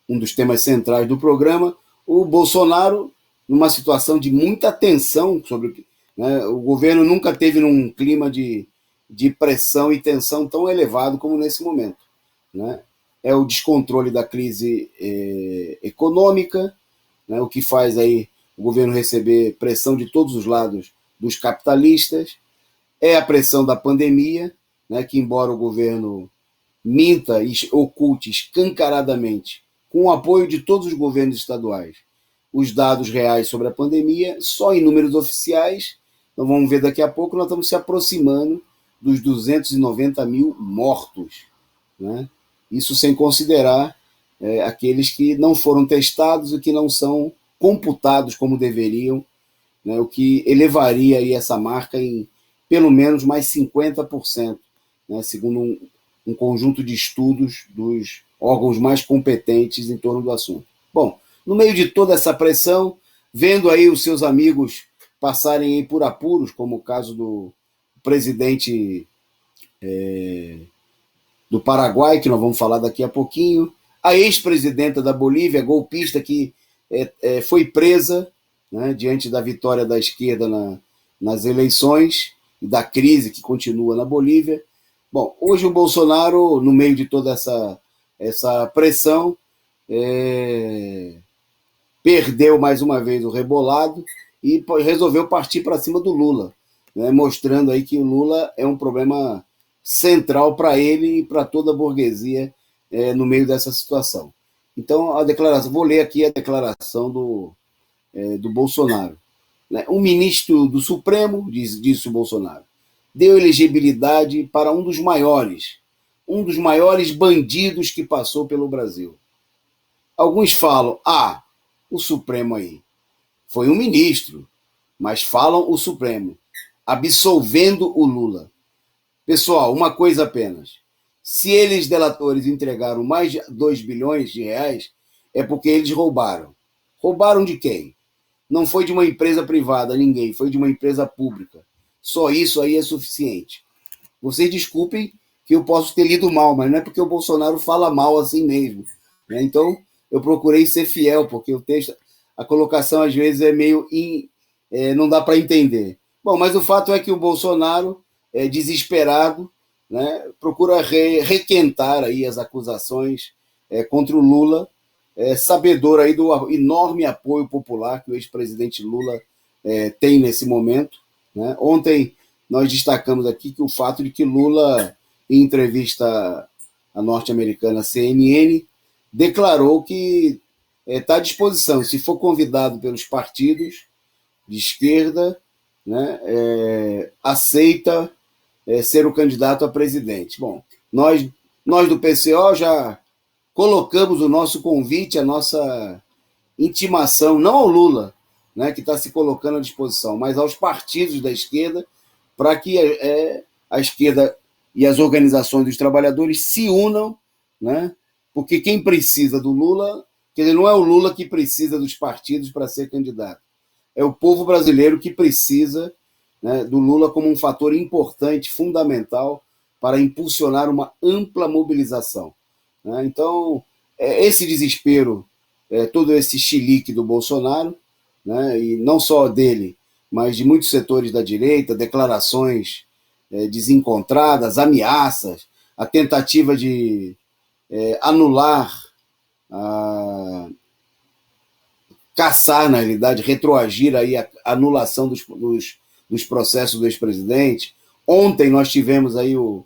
um dos temas centrais do programa, o Bolsonaro, numa situação de muita tensão sobre, né, o governo nunca teve num clima de pressão e tensão tão elevado como nesse momento, né? É o descontrole da crise econômica, né, o que faz aí o governo receber pressão de todos os lados dos capitalistas, é a pressão da pandemia, né, que embora o governo minta e oculte escancaradamente, com o apoio de todos os governos estaduais, os dados reais sobre a pandemia, só em números oficiais, nós vamos ver daqui a pouco, nós estamos se aproximando dos 290 mil mortos, né? Isso sem considerar aqueles que não foram testados e que não são computados como deveriam, né? O que elevaria aí essa marca em pelo menos mais 50%, né? Segundo um conjunto de estudos dos órgãos mais competentes em torno do assunto. Bom, no meio de toda essa pressão, vendo aí os seus amigos passarem por apuros, como o caso do presidente do Paraguai, que nós vamos falar daqui a pouquinho, a ex-presidenta da Bolívia, golpista, que foi presa, né, diante da vitória da esquerda nas eleições e da crise que continua na Bolívia. Bom, hoje o Bolsonaro, no meio de toda essa pressão, perdeu mais uma vez o rebolado e resolveu partir para cima do Lula, né, mostrando aí que o Lula é um problema central para ele e para toda a burguesia no meio dessa situação. Então, a declaração, vou ler aqui a declaração do Bolsonaro. Um ministro do Supremo, disse o Bolsonaro, deu elegibilidade para um dos maiores bandidos que passou pelo Brasil. Alguns falam, o Supremo aí. Foi um ministro, mas falam o Supremo, absolvendo o Lula. Pessoal, uma coisa apenas. Se eles, delatores, entregaram mais de 2 bilhões de reais, é porque eles roubaram. Roubaram de quem? Não foi de uma empresa privada, ninguém, foi de uma empresa pública. Só isso aí é suficiente. Vocês desculpem que eu posso ter lido mal, mas não é porque o Bolsonaro fala mal assim mesmo, né? Então, eu procurei ser fiel, porque o texto, a colocação às vezes é meio... não dá para entender. Bom, mas o fato é que o Bolsonaro, desesperado, né, procura requentar aí as acusações contra o Lula, sabedor aí do enorme apoio popular que o ex-presidente Lula tem nesse momento, né? Ontem nós destacamos aqui que o fato de que Lula, em entrevista à norte-americana CNN, declarou que está à disposição, se for convidado pelos partidos de esquerda, né, aceita ser o candidato a presidente. Bom, nós do PCO já colocamos o nosso convite, a nossa intimação, não ao Lula, né, que está se colocando à disposição, mas aos partidos da esquerda, para que a esquerda e as organizações dos trabalhadores se unam, né, porque quem precisa do Lula, quer dizer, não é o Lula que precisa dos partidos para ser candidato, é o povo brasileiro que precisa, né, do Lula como um fator importante, fundamental, para impulsionar uma ampla mobilização. Né? Então, esse desespero, todo esse chilique do Bolsonaro, né, e não só dele, mas de muitos setores da direita, declarações desencontradas, ameaças, a tentativa de anular, caçar, na realidade, retroagir aí a anulação dos processos do ex-presidente. Ontem nós tivemos aí o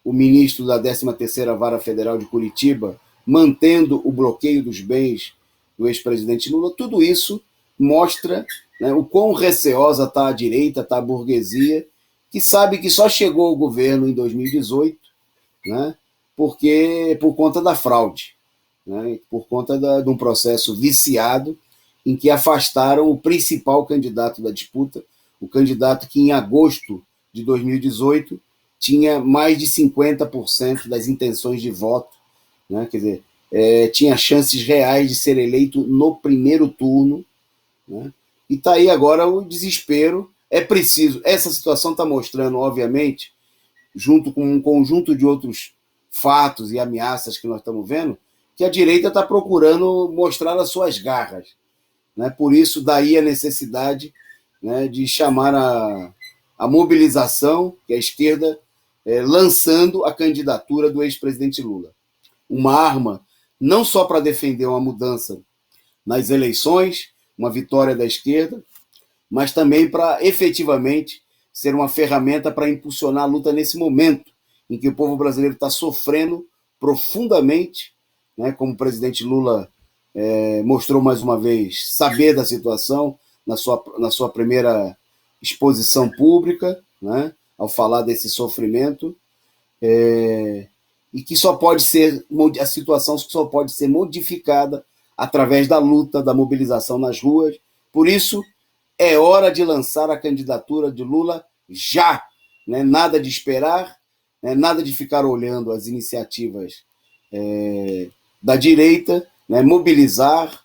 ministro da 13ª Vara Federal de Curitiba mantendo o bloqueio dos bens do ex-presidente Lula. Tudo isso mostra, né, o quão receosa está a direita, está a burguesia, que sabe que só chegou ao governo em 2018, né, por conta da fraude, né, por conta de um processo viciado em que afastaram o principal candidato da disputa, o candidato que em agosto de 2018 tinha mais de 50% das intenções de voto, né, quer dizer, tinha chances reais de ser eleito no primeiro turno, né, e está aí agora o desespero. É preciso, essa situação está mostrando, obviamente, junto com um conjunto de outros fatos e ameaças que nós estamos vendo, que a direita está procurando mostrar as suas garras. Né? Por isso, daí a necessidade, né, de chamar a mobilização, que é a esquerda, lançando a candidatura do ex-presidente Lula. Uma arma não só para defender uma mudança nas eleições, uma vitória da esquerda, mas também para efetivamente ser uma ferramenta para impulsionar a luta nesse momento em que o povo brasileiro está sofrendo profundamente, né, como o presidente Lula mostrou mais uma vez saber da situação na sua primeira exposição pública, né, ao falar desse sofrimento, e que a situação só pode ser modificada através da luta, da mobilização nas ruas. Por isso, é hora de lançar a candidatura de Lula já, né? Nada de esperar, né? Nada de ficar olhando as iniciativas da direita, né? Mobilizar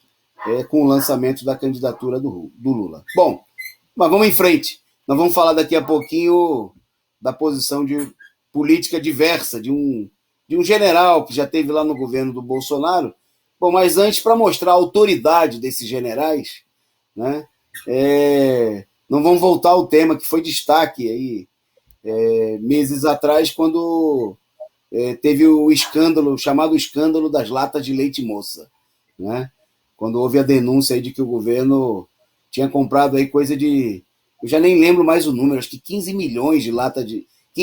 com o lançamento da candidatura do Lula. Bom, mas vamos em frente. Nós vamos falar daqui a pouquinho da posição de política diversa de um general que já teve lá no governo do Bolsonaro. Bom, mas antes, para mostrar a autoridade desses generais, né, não vamos voltar ao tema que foi destaque aí, meses atrás, quando teve o escândalo, chamado escândalo das latas de leite moça, né, quando houve a denúncia aí de que o governo tinha comprado aí coisa de, eu já nem lembro mais o número, acho que 15 milhões de latas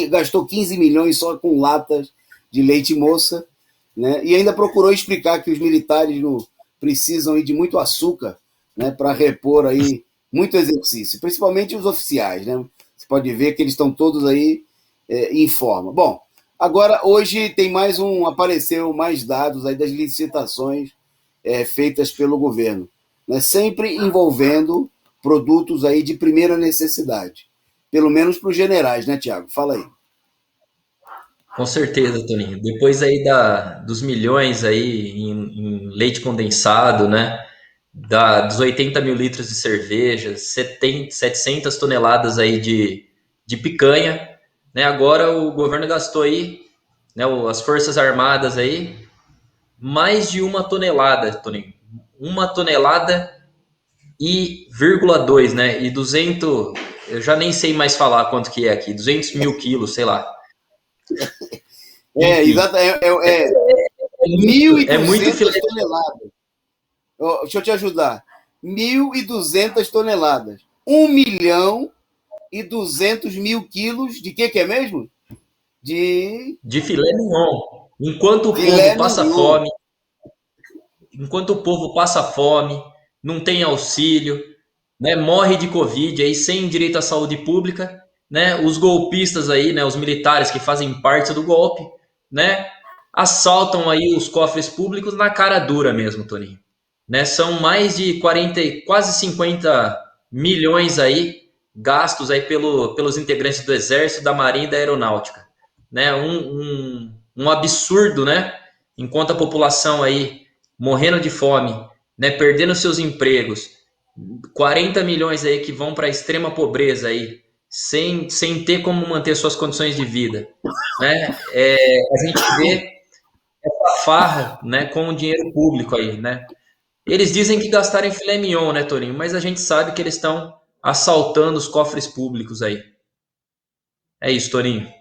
gastou 15 milhões só com latas de leite moça, né, e ainda procurou explicar que os militares precisam de muito açúcar, né, para repor aí muito exercício, principalmente os oficiais, né? Você pode ver que eles estão todos aí em forma. Bom, agora hoje apareceu mais dados aí das licitações feitas pelo governo, né, sempre envolvendo produtos aí de primeira necessidade, pelo menos para os generais, né, Tiago? Fala aí. Com certeza, Toninho. Depois aí dos milhões aí em leite condensado, né? Dos 80 mil litros de cerveja, 700 toneladas aí de picanha, né? Agora o governo gastou aí, né? As Forças Armadas aí, mais de 1 tonelada, Toninho. 1,2 tonelada, né? E 200, eu já nem sei mais falar quanto que é aqui, 200 mil quilos, sei lá. Exato, é 1.200 toneladas. Deixa eu te ajudar. 1.200 toneladas. 1 milhão e 200 mil quilos de que é mesmo? De filé mignon. Enquanto o Filé povo passa mignon. fome, enquanto o povo passa fome, não tem auxílio, né, morre de Covid aí sem direito à saúde pública, né, os golpistas aí, né, os militares que fazem parte do golpe, né, assaltam aí os cofres públicos na cara dura mesmo, Toninho. Né, são mais de 40, quase 50 milhões aí gastos aí pelos integrantes do Exército, da Marinha e da Aeronáutica. Né, um absurdo, né? Enquanto a população aí morrendo de fome, né, perdendo seus empregos, 40 milhões aí que vão para a extrema pobreza aí, sem ter como manter suas condições de vida, né? A gente vê essa farra, né, com o dinheiro público aí, né? Eles dizem que gastaram em filé mignon, né, Torinho? Mas a gente sabe que eles estão assaltando os cofres públicos aí. É isso, Torinho.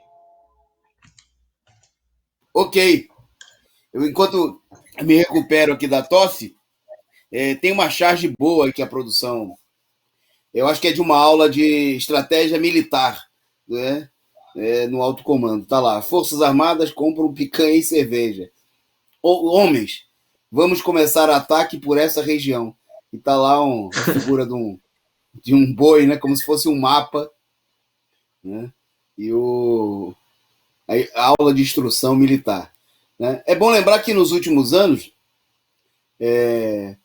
Ok. Enquanto me recupero aqui da tosse, tem uma charge boa que a produção. Eu acho que é de uma aula de estratégia militar, né? No alto comando. Tá lá. Forças Armadas compram picanha e cerveja. Homens, vamos começar ataque por essa região. E tá lá a figura de um boi, né? Como se fosse um mapa, né? E a aula de instrução militar. Né? É bom lembrar que nos últimos anos,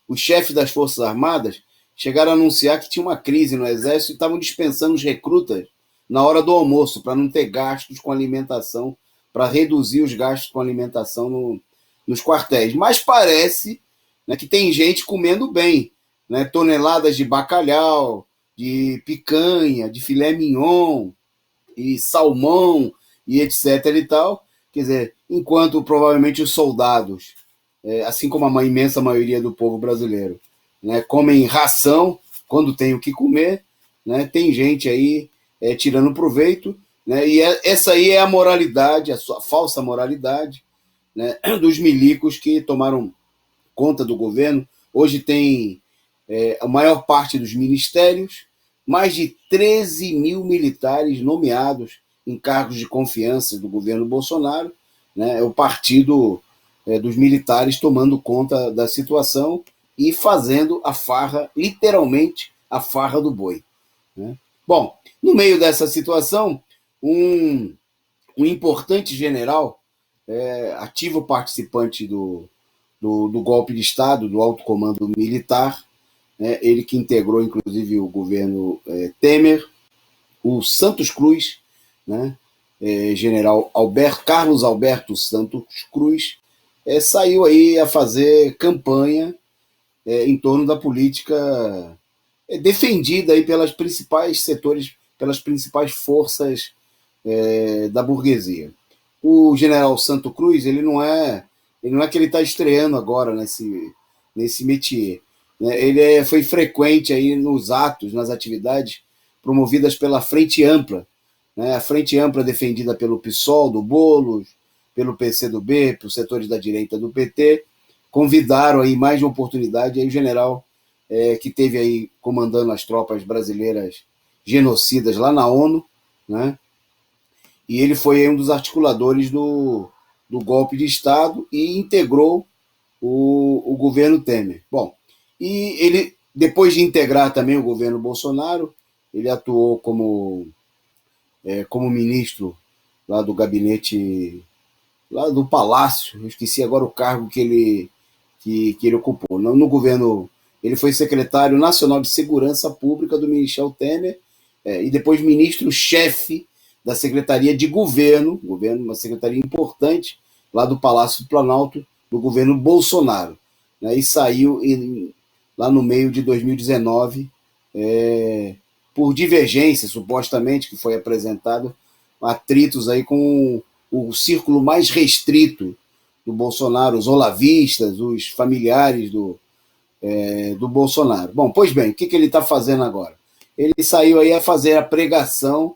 os chefes das Forças Armadas chegaram a anunciar que tinha uma crise no Exército e estavam dispensando os recrutas na hora do almoço, para não ter gastos com alimentação, para reduzir os gastos com alimentação nos quartéis. Mas parece, né, que tem gente comendo bem, né, toneladas de bacalhau, de picanha, de filé mignon, e salmão, e etc. e tal. Quer dizer, enquanto provavelmente os soldados, assim como a imensa maioria do povo brasileiro, né, comem ração quando tem o que comer, né, tem gente aí tirando proveito, né, e essa aí é a moralidade, a sua falsa moralidade, né, dos milicos que tomaram conta do governo. Hoje tem a maior parte dos ministérios, mais de 13 mil militares nomeados em cargos de confiança do governo Bolsonaro, né, é o partido dos militares tomando conta da situação e fazendo a farra, literalmente a farra do boi. Né? Bom, no meio dessa situação, um importante general, ativo participante do golpe de Estado, do alto comando militar, ele que integrou inclusive o governo Temer, o Santos Cruz, né, general Carlos Alberto Santos Cruz, saiu aí a fazer campanha em torno da política defendida aí pelas principais setores, pelas principais forças da burguesia. O general Santos Cruz, ele não é que ele está estreando agora nesse métier, né? Ele foi frequente aí nos atos, nas atividades promovidas pela Frente Ampla, né? A Frente Ampla defendida pelo PSOL, do Boulos, pelo PCdoB, pelos setores da direita do PT, convidaram aí mais de uma oportunidade aí o general que teve aí comandando as tropas brasileiras genocidas lá na ONU, né? E ele foi um dos articuladores do golpe de Estado e integrou o governo Temer. Bom, e ele, depois de integrar também o governo Bolsonaro, ele atuou como ministro lá do gabinete, lá do Palácio, eu esqueci agora o cargo que ele ocupou. No governo, ele foi secretário nacional de Segurança Pública do Michel Temer, e depois ministro-chefe da Secretaria de Governo, uma secretaria importante, lá do Palácio do Planalto, do governo Bolsonaro. Né, e saiu lá no meio de 2019, por divergência, supostamente, que foi apresentado, atritos aí com o círculo mais restrito do Bolsonaro, os olavistas, os familiares do Bolsonaro. Bom, pois bem, o que ele está fazendo agora? Ele saiu aí a fazer a pregação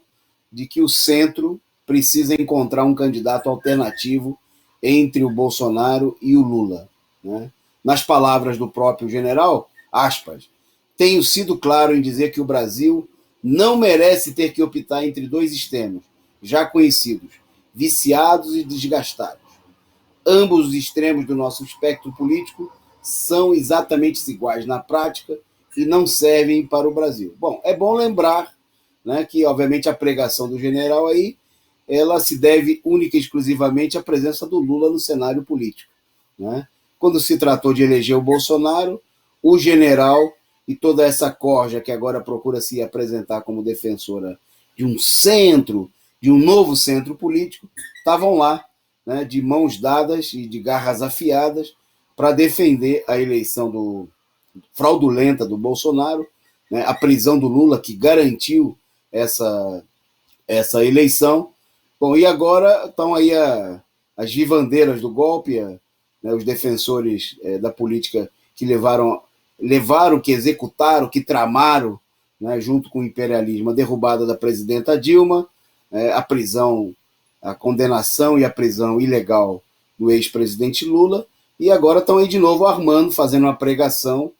de que o centro precisa encontrar um candidato alternativo entre o Bolsonaro e o Lula. Né? Nas palavras do próprio general, aspas, tenho sido claro em dizer que o Brasil não merece ter que optar entre dois extremos, já conhecidos, viciados e desgastados. Ambos os extremos do nosso espectro político são exatamente iguais na prática e não servem para o Brasil. Bom, é bom lembrar, né, que, obviamente, a pregação do general aí, ela se deve única e exclusivamente à presença do Lula no cenário político, né? Quando se tratou de eleger o Bolsonaro, o general e toda essa corja que agora procura se apresentar como defensora de um centro, de um novo centro político, estavam lá, né, de mãos dadas e de garras afiadas para defender a eleição fraudulenta do Bolsonaro, né, a prisão do Lula que garantiu essa eleição. Bom, e agora estão aí as vivandeiras do golpe, né, os defensores da política que levaram, que executaram, que tramaram, né, junto com o imperialismo, a derrubada da presidenta Dilma, a prisão, a condenação e a prisão ilegal do ex-presidente Lula, e agora estão aí de novo armando, fazendo uma pregação,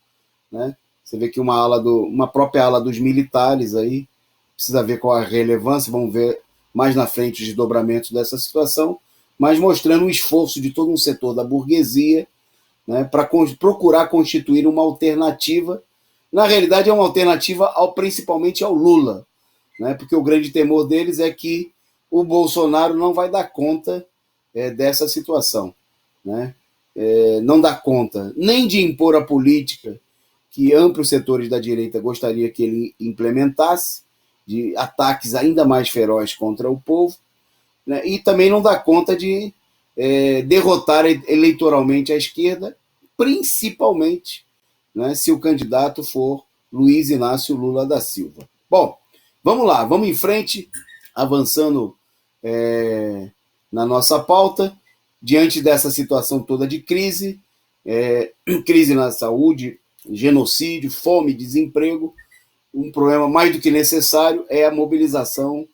né? Você vê que uma própria ala dos militares aí, precisa ver qual a relevância, vamos ver mais na frente os desdobramentos dessa situação, mas mostrando um esforço de todo um setor da burguesia, né, para procurar constituir uma alternativa. Na realidade, é uma alternativa principalmente ao Lula, né, porque o grande temor deles é que o Bolsonaro não vai dar conta dessa situação, né? Não dá conta nem de impor a política que amplos setores da direita gostaria que ele implementasse, de ataques ainda mais ferozes contra o povo, né? E também não dá conta de derrotar eleitoralmente a esquerda, principalmente, né, se o candidato for Luiz Inácio Lula da Silva. Bom, vamos lá, vamos em frente, avançando na nossa pauta, diante dessa situação toda de crise, crise na saúde, genocídio, fome, desemprego, um problema mais do que necessário é a mobilização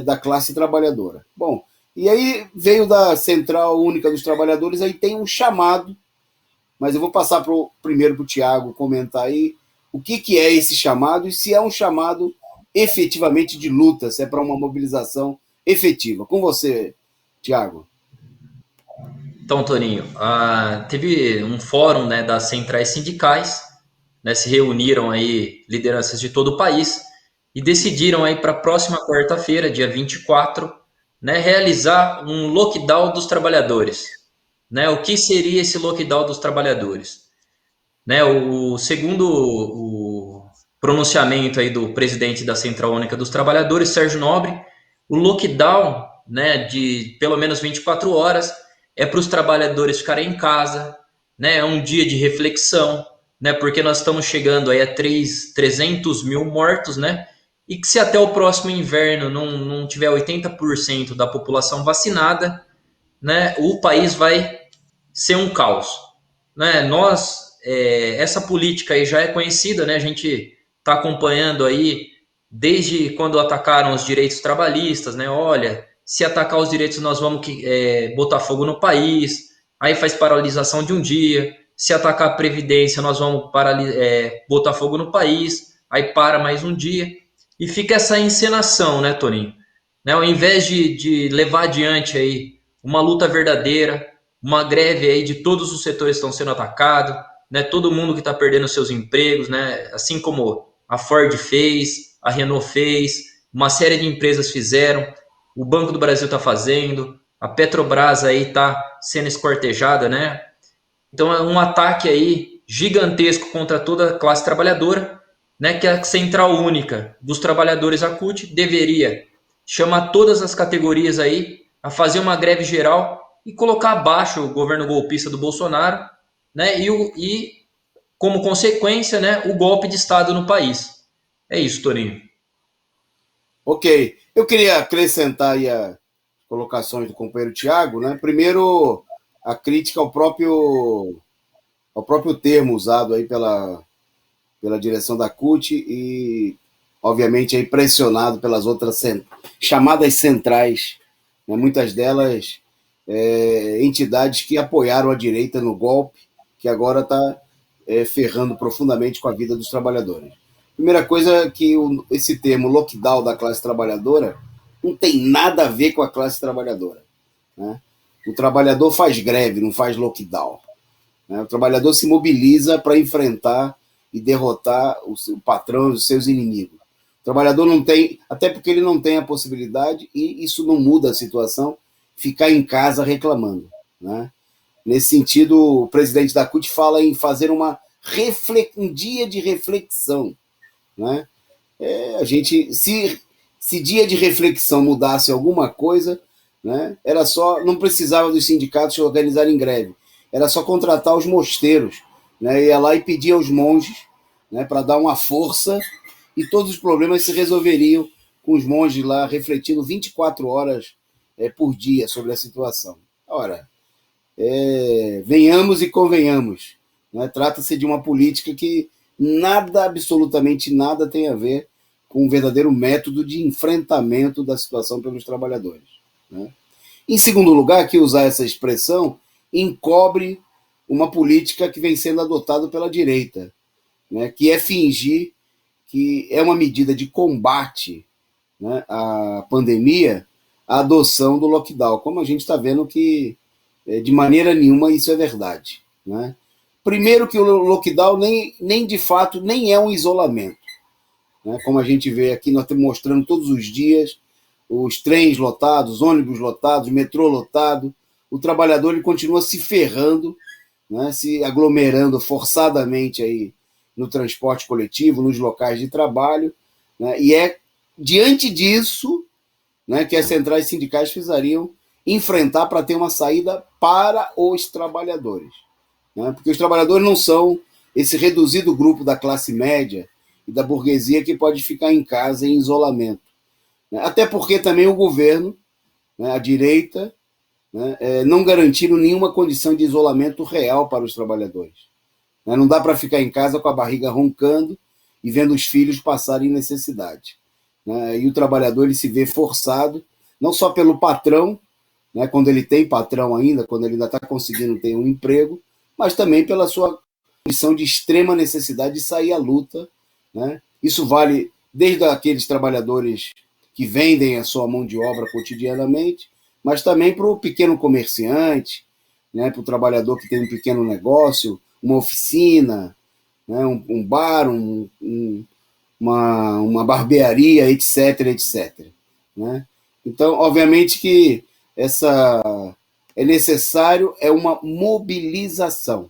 da classe trabalhadora. Bom, e aí veio da Central Única dos Trabalhadores, aí tem um chamado, mas eu vou passar primeiro para o Tiago comentar aí o que é esse chamado e se é um chamado efetivamente de luta, se é para uma mobilização efetiva. Com você, Tiago. Então, Toninho, teve um fórum, né, das centrais sindicais, né, se reuniram aí lideranças de todo o país e decidiram aí para a próxima quarta-feira, dia 24, né, realizar um lockdown dos trabalhadores. Né? O que seria esse lockdown dos trabalhadores? Né, segundo o pronunciamento aí do presidente da Central Única dos Trabalhadores, Sérgio Nobre, o lockdown, né, de pelo menos 24 horas é para os trabalhadores ficarem em casa, né, é um dia de reflexão, né, porque nós estamos chegando aí a 300 mil mortos, né, e que se até o próximo inverno não tiver 80% da população vacinada, né, o país vai ser um caos. Né? Essa política aí já é conhecida, né? A gente está acompanhando aí desde quando atacaram os direitos trabalhistas, né? Olha, se atacar os direitos nós vamos botar fogo no país, aí faz paralisação de um dia, se atacar a Previdência nós vamos botar fogo no país, aí para mais um dia, e fica essa encenação, né, Toninho? Né? Ao invés de levar adiante aí uma luta verdadeira, uma greve aí de todos os setores que estão sendo atacados, né? Todo mundo que está perdendo seus empregos, né? Assim como a Ford fez, a Renault fez, uma série de empresas fizeram, o Banco do Brasil está fazendo, a Petrobras aí está sendo esquartejada, né? Então é um ataque aí gigantesco contra toda a classe trabalhadora, né? Que a Central Única dos Trabalhadores, a CUT, deveria chamar todas as categorias aí a fazer uma greve geral e colocar abaixo o governo golpista do Bolsonaro, né? E como consequência, né, o golpe de Estado no país. É isso, Toninho. Ok. Eu queria acrescentar aí as colocações do companheiro Tiago, né? Primeiro, a crítica ao próprio termo usado aí pela direção da CUT e, obviamente, aí pressionado pelas outras chamadas centrais, né? Muitas delas entidades que apoiaram a direita no golpe, que agora está ferrando profundamente com a vida dos trabalhadores. Primeira coisa é que esse termo lockdown da classe trabalhadora não tem nada a ver com a classe trabalhadora. Né? O trabalhador faz greve, não faz lockdown. Né? O trabalhador se mobiliza para enfrentar e derrotar o seu patrão e os seus inimigos. O trabalhador não tem, até porque ele não tem a possibilidade, e isso não muda a situação, ficar em casa reclamando. Né? Nesse sentido, o presidente da CUT fala em fazer um dia de reflexão. Né? A gente, se dia de reflexão mudasse alguma coisa, né, era só, não precisava dos sindicatos organizarem greve, era só contratar os mosteiros, né, ia lá e pedir aos monges, né, para dar uma força, e todos os problemas se resolveriam com os monges lá refletindo 24 horas por dia sobre a situação. Ora, venhamos e convenhamos, né, trata-se de uma política que nada, absolutamente nada tem a ver com um verdadeiro método de enfrentamento da situação pelos trabalhadores. Né? Em segundo lugar, que usar essa expressão encobre uma política que vem sendo adotada pela direita, né, que é fingir que é uma medida de combate, né, à pandemia, a adoção do lockdown, como a gente está vendo que de maneira nenhuma isso é verdade. Né? Primeiro que o lockdown nem de fato nem é um isolamento. Né? Como a gente vê aqui, nós estamos mostrando todos os dias os trens lotados, ônibus lotados, metrô lotado. O trabalhador ele continua se ferrando, né? Se aglomerando forçadamente aí no transporte coletivo, nos locais de trabalho. Né? E é diante disso, né, que as centrais sindicais precisariam enfrentar para ter uma saída para os trabalhadores. Né? Porque os trabalhadores não são esse reduzido grupo da classe média e da burguesia que pode ficar em casa em isolamento. Né? Até porque também o governo, né, a direita, né, não garantiram nenhuma condição de isolamento real para os trabalhadores. Né? Não dá para ficar em casa com a barriga roncando e vendo os filhos passarem necessidade. Né? E o trabalhador ele se vê forçado, não só pelo patrão, né, quando ele tem patrão ainda, quando ele ainda está conseguindo ter um emprego, mas também pela sua condição de extrema necessidade de sair à luta. Né? Isso vale desde aqueles trabalhadores que vendem a sua mão de obra cotidianamente, mas também para o pequeno comerciante, né, para o trabalhador que tem um pequeno negócio, uma oficina, né, um bar, uma barbearia, etc, etc. Né? Então, obviamente que é necessário uma mobilização,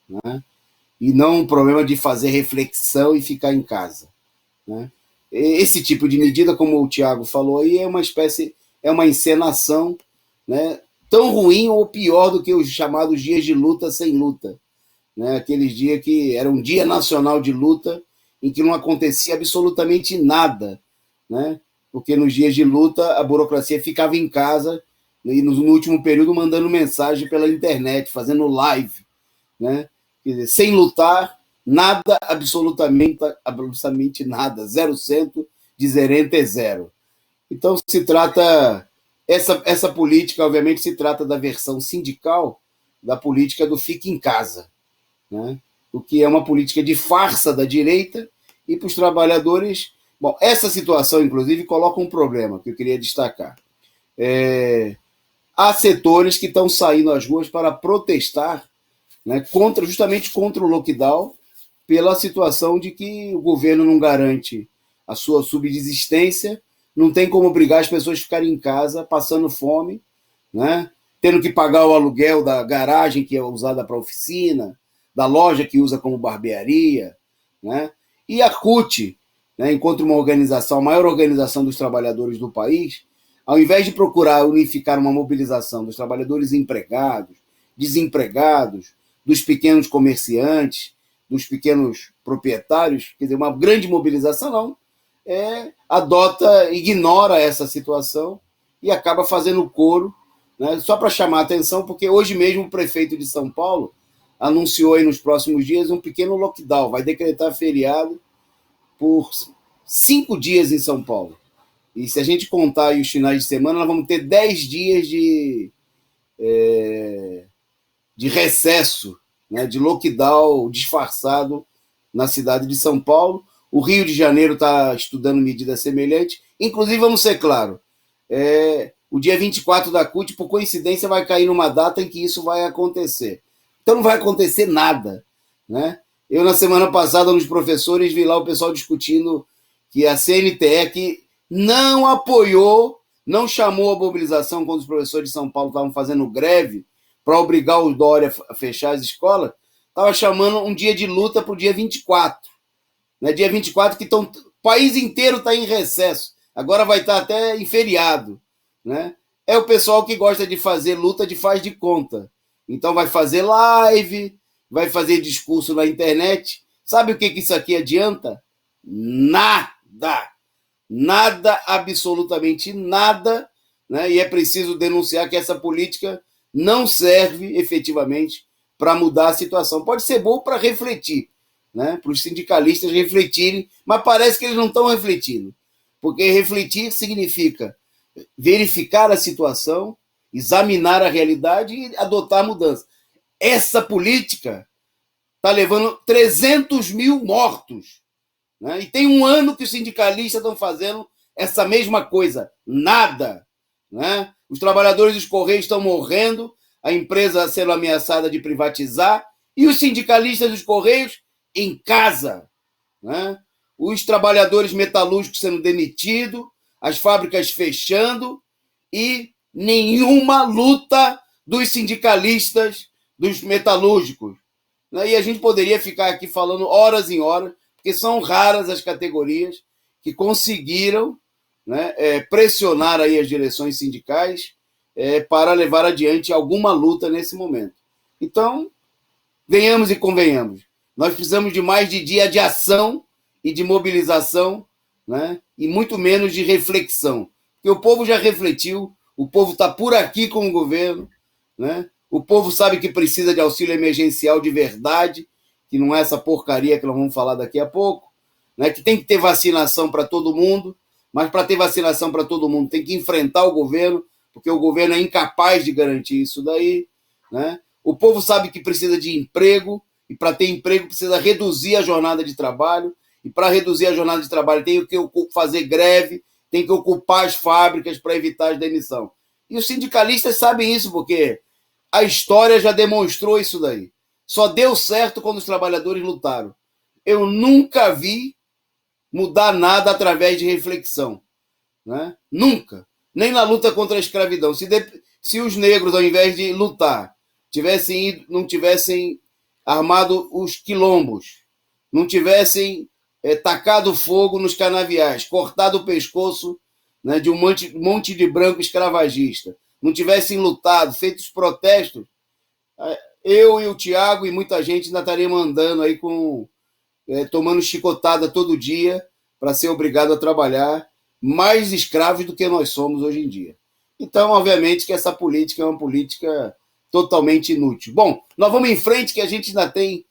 né? E não um problema de fazer reflexão e ficar em casa. Né? Esse tipo de medida, como o Tiago falou aí, é uma espécie, é uma encenação, né, tão ruim ou pior do que os chamados dias de luta sem luta. Né? Aqueles dias que era um dia nacional de luta em que não acontecia absolutamente nada. Né? Porque nos dias de luta a burocracia ficava em casa e no último período mandando mensagem pela internet, fazendo live. Né? Quer dizer, sem lutar, nada, absolutamente nada, 0% de zerente é zero. Então se trata, essa política obviamente se trata da versão sindical da política do fique em casa, né? O que é uma política de farsa da direita e para os trabalhadores. Bom, essa situação inclusive coloca um problema que eu queria destacar. Há setores que estão saindo às ruas para protestar, né, justamente contra o lockdown, pela situação de que o governo não garante a sua subsistência, não tem como obrigar as pessoas a ficarem em casa passando fome, né, tendo que pagar o aluguel da garagem que é usada para oficina, da loja que usa como barbearia. Né, e a CUT, né, enquanto uma organização, a maior organização dos trabalhadores do país, ao invés de procurar unificar uma mobilização dos trabalhadores empregados, desempregados, dos pequenos comerciantes, dos pequenos proprietários, quer dizer, uma grande mobilização, não, ignora essa situação e acaba fazendo coro, né, só para chamar a atenção, porque hoje mesmo o prefeito de São Paulo anunciou aí nos próximos dias um pequeno lockdown, vai decretar feriado por 5 dias em São Paulo. E se a gente contar aí os finais de semana, nós vamos ter 10 dias de recesso, né, de lockdown disfarçado na cidade de São Paulo, O Rio de Janeiro está estudando medidas semelhantes. Inclusive, vamos ser claros, o dia 24 da CUT, por coincidência, vai cair numa data em que isso vai acontecer. Então não vai acontecer nada, né? Eu, na semana passada, nos professores, vi lá o pessoal discutindo que a CNTE que não apoiou, não chamou a mobilização quando os professores de São Paulo estavam fazendo greve para obrigar o Dória a fechar as escolas, estava chamando um dia de luta para o dia 24. Né? Dia 24, que o país inteiro está em recesso. Agora vai estar até em feriado. Né? É o pessoal que gosta de fazer luta de faz de conta. Então vai fazer live, vai fazer discurso na internet. Sabe o que isso aqui adianta? Nada. Nada, absolutamente nada. Né? E é preciso denunciar que essa política não serve efetivamente para mudar a situação. Pode ser bom para refletir, né? Para os sindicalistas refletirem, mas parece que eles não estão refletindo. Porque refletir significa verificar a situação, examinar a realidade e adotar mudança. Essa política está levando 300 mil mortos. Né? E tem um ano que os sindicalistas estão fazendo essa mesma coisa. Nada. Né? Os trabalhadores dos Correios estão morrendo, a empresa sendo ameaçada de privatizar, e os sindicalistas dos Correios em casa. Né? Os trabalhadores metalúrgicos sendo demitidos, as fábricas fechando e nenhuma luta dos sindicalistas, dos metalúrgicos. E a gente poderia ficar aqui falando horas em horas, porque são raras as categorias que conseguiram, né, pressionar aí as direções sindicais para levar adiante alguma luta nesse momento. Então, venhamos e convenhamos. Nós precisamos de mais de dia de ação e de mobilização, né, e muito menos de reflexão. Porque o povo já refletiu, o povo está por aqui com o governo, né? O povo sabe que precisa de auxílio emergencial de verdade, que não é essa porcaria que nós vamos falar daqui a pouco, né? Que tem que ter vacinação para todo mundo, mas para ter vacinação para todo mundo tem que enfrentar o governo, porque o governo é incapaz de garantir isso daí. Né? O povo sabe que precisa de emprego, e para ter emprego precisa reduzir a jornada de trabalho, e para reduzir a jornada de trabalho tem que fazer greve, tem que ocupar as fábricas para evitar a demissão. E os sindicalistas sabem isso, porque a história já demonstrou isso daí. Só deu certo quando os trabalhadores lutaram. Eu nunca vi mudar nada através de reflexão. Né? Nunca. Nem na luta contra a escravidão. Se os negros, ao invés de lutar, não tivessem armado os quilombos, não tivessem tacado fogo nos canaviais, cortado o pescoço, né, de um monte de branco escravagista, não tivessem lutado, feito os protestos, eu e o Tiago e muita gente ainda estaríamos andando aí tomando chicotada todo dia para ser obrigado a trabalhar mais escravos do que nós somos hoje em dia. Então, obviamente, que essa política é uma política totalmente inútil. Bom, nós vamos em frente, que a gente ainda tem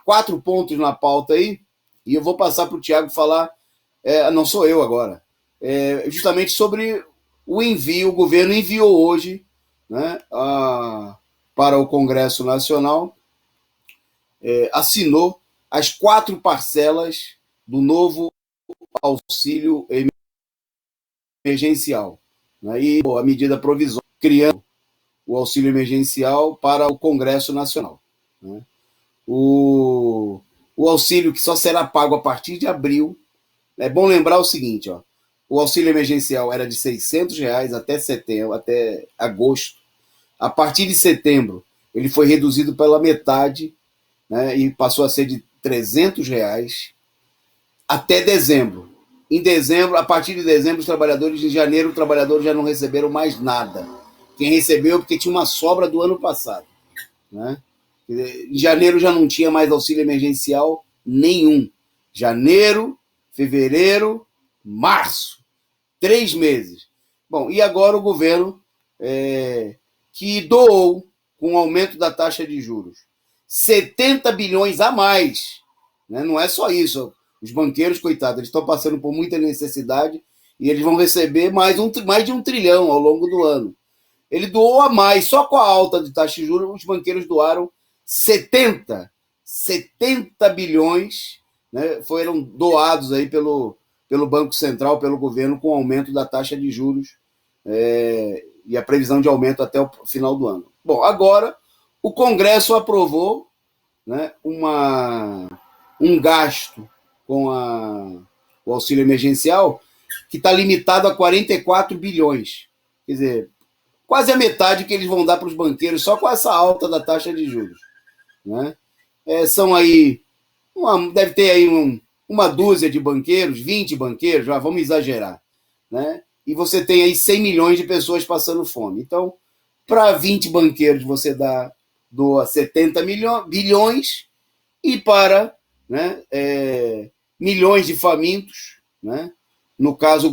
4 pontos na pauta aí, e eu vou passar para o Tiago falar, não sou eu agora, justamente sobre o envio. O governo enviou hoje, né, para o Congresso Nacional, assinou as 4 parcelas do novo auxílio emergencial. Né, e a medida provisória criando o auxílio emergencial para o Congresso Nacional. Né. O auxílio que só será pago a partir de abril. É bom lembrar o seguinte, ó, o auxílio emergencial era de R$600 até setembro, até agosto. A partir de setembro, ele foi reduzido pela metade, né, e passou a ser de R$300 até dezembro. Em dezembro, a partir de dezembro, os trabalhadores, em janeiro, os trabalhadores já não receberam mais nada. Quem recebeu porque tinha uma sobra do ano passado. Né? Em janeiro já não tinha mais auxílio emergencial nenhum. Janeiro, fevereiro, março. 3 meses. Bom, e agora o governo que doou, com o aumento da taxa de juros, 70 bilhões a mais. Né? Não é só isso. Os banqueiros, coitados, eles estão passando por muita necessidade e eles vão receber mais de 1 trilhão ao longo do ano. Ele doou a mais. Só com a alta de taxa de juros, os banqueiros doaram 70 bilhões né, foram doados aí pelo Banco Central, pelo governo, com o aumento da taxa de juros e a previsão de aumento até o final do ano. Bom, agora o Congresso aprovou, né, um gasto com o auxílio emergencial que está limitado a 44 bilhões. Quer dizer, quase a metade que eles vão dar para os banqueiros só com essa alta da taxa de juros. Né? São aí, deve ter aí uma dúzia de banqueiros, 20 banqueiros, já vamos exagerar. Né? E você tem aí 100 milhões de pessoas passando fome. Então, para 20 banqueiros você doa 70 bilhões e para, né, milhões de famintos, né? No caso,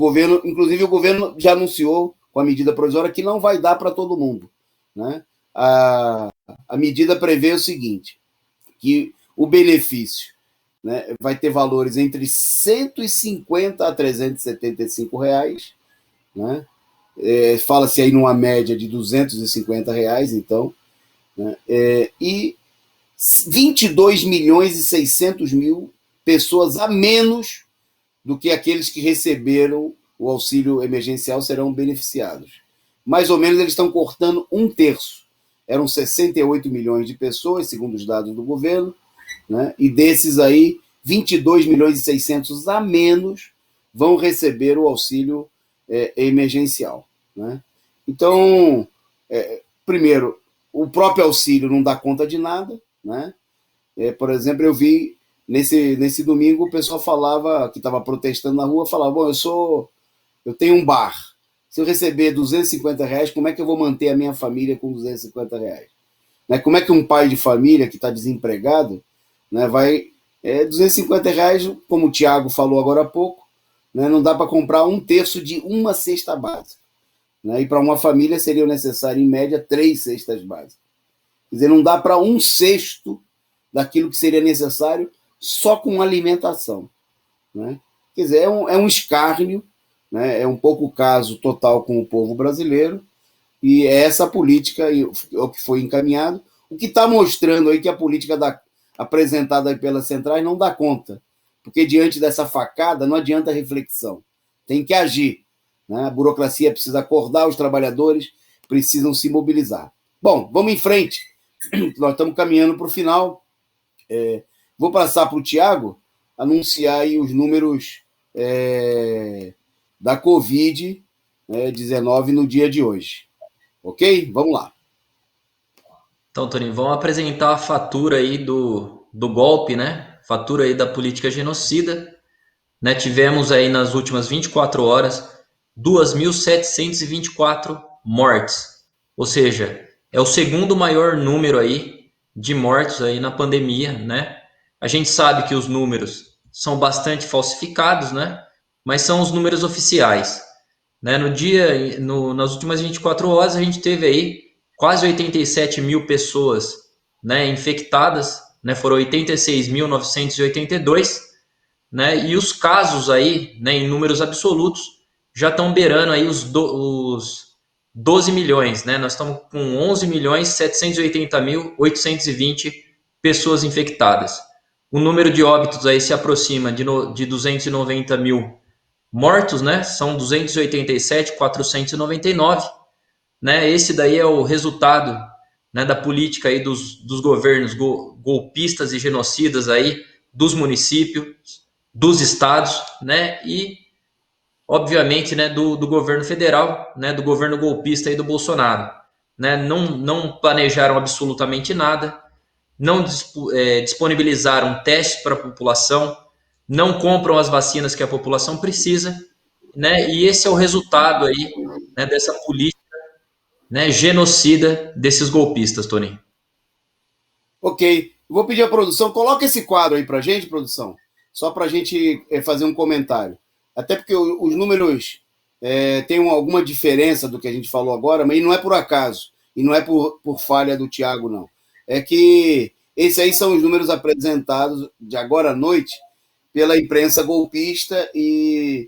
inclusive o governo já anunciou com a medida provisória que não vai dar para todo mundo. Né? A medida prevê o seguinte, que o benefício, né, vai ter valores entre 150 a 375 reais, né? Fala-se aí numa média de 250 reais, então, né? E 22 milhões e 600 mil pessoas a menos do que aqueles que receberam o auxílio emergencial serão beneficiados. Mais ou menos eles estão cortando um terço. Eram 68 milhões de pessoas, segundo os dados do governo, né? E desses aí, 22 milhões e 600 a menos vão receber o auxílio emergencial. Né? Então, primeiro, o próprio auxílio não dá conta de nada. Né? Por exemplo, eu vi nesse domingo o pessoal falava, que estava protestando na rua, falava, bom, eu tenho um bar, se eu receber 250 reais, como é que eu vou manter a minha família com 250 reais? Né? Como é que um pai de família que está desempregado, né, vai... 250 reais, como o Tiago falou agora há pouco, né, não dá para comprar um terço de uma cesta básica. Né? E para uma família seria necessário, em média, 3 cestas básicas. Quer dizer, não dá para um sexto daquilo que seria necessário só com alimentação. Né? Quer dizer, é um escárnio, né? É um pouco caso total com o povo brasileiro, e é essa política o que foi encaminhado, o que está mostrando aí que a política apresentada pelas centrais não dá conta, porque diante dessa facada não adianta reflexão, tem que agir. Né? A burocracia precisa acordar, os trabalhadores precisam se mobilizar. Bom, vamos em frente, nós estamos caminhando para o final. Vou passar para o Tiago anunciar aí os números da Covid-19 no dia de hoje. Ok? Vamos lá. Então, Toninho, vamos apresentar a fatura aí do golpe, né? Fatura aí da política genocida. Né? Tivemos aí nas últimas 24 horas 2.724 mortes. Ou seja, é o segundo maior número aí de mortos aí na pandemia, né? A gente sabe que os números são bastante falsificados, né? Mas são os números oficiais. Né? Nas últimas 24 horas, a gente teve aí quase 87 mil pessoas, né, infectadas, né? Foram 86.982, né? E os casos aí, né, em números absolutos, já estão beirando aí os 12 milhões, né? Nós estamos com 11.780.820 pessoas infectadas. O número de óbitos aí se aproxima de 290 mil mortos, né? São 287.499, né? Esse daí é o resultado, né, da política aí dos governos golpistas e genocidas aí, dos municípios, dos estados, né? E, obviamente, né, do governo federal, né, do governo golpista aí do Bolsonaro. Né? Não planejaram absolutamente nada, não disponibilizaram testes para a população, não compram as vacinas que a população precisa, né? E esse é o resultado aí, né, dessa política, né, genocida desses golpistas, Tony. Ok. Vou pedir à produção, coloca esse quadro aí para gente, produção, só para a gente fazer um comentário. Até porque os números têm alguma diferença do que a gente falou agora, mas não é por acaso, e não é por falha do Tiago, não. É que esses aí são os números apresentados de agora à noite pela imprensa golpista e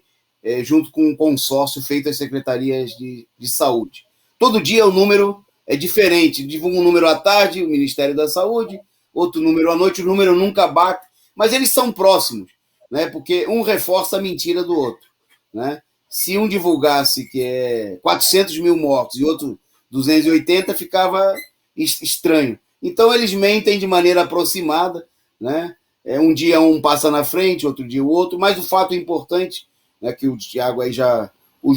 junto com um consórcio feito às secretarias de saúde. Todo dia o número é diferente. Divulga um número à tarde, o Ministério da Saúde, outro número à noite, o número nunca bate, mas eles são próximos, né? Porque um reforça a mentira do outro, né? Se um divulgasse que é 400 mil mortos e outro 280, ficava estranho. Então eles mentem de maneira aproximada, né? Um dia um passa na frente, outro dia o outro, mas o fato importante, né, que o Tiago aí já...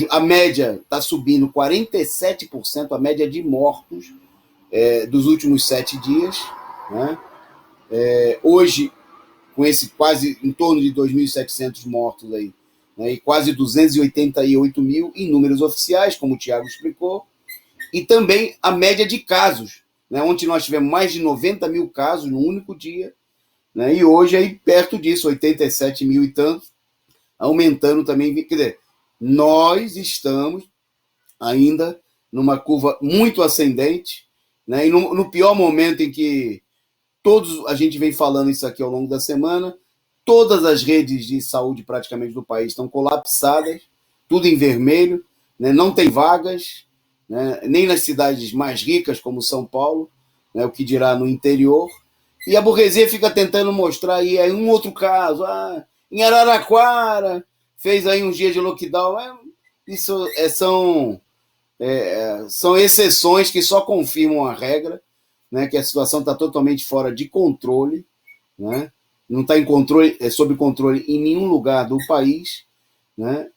A média está subindo 47%, a média de mortos dos últimos 7 dias, né? Hoje, com esse quase em torno de 2.700 mortos aí, né, e quase 288 mil em números oficiais, como o Tiago explicou, e também a média de casos, né? Ontem nós tivemos mais de 90 mil casos no único dia, né? E hoje aí perto disso, 87 mil e tantos, aumentando também. Quer dizer, nós estamos ainda numa curva muito ascendente, né? E no pior momento em que a gente vem falando isso aqui ao longo da semana, todas as redes de saúde praticamente do país estão colapsadas, tudo em vermelho, né? Não tem vagas, né? Nem nas cidades mais ricas como São Paulo, né? O que dirá no interior. E a burguesia fica tentando mostrar aí um outro caso, em Araraquara fez aí uns dias de lockdown. Isso são exceções que só confirmam a regra, né? Que a situação está totalmente fora de controle, né? Não está sob controle em nenhum lugar do país, né?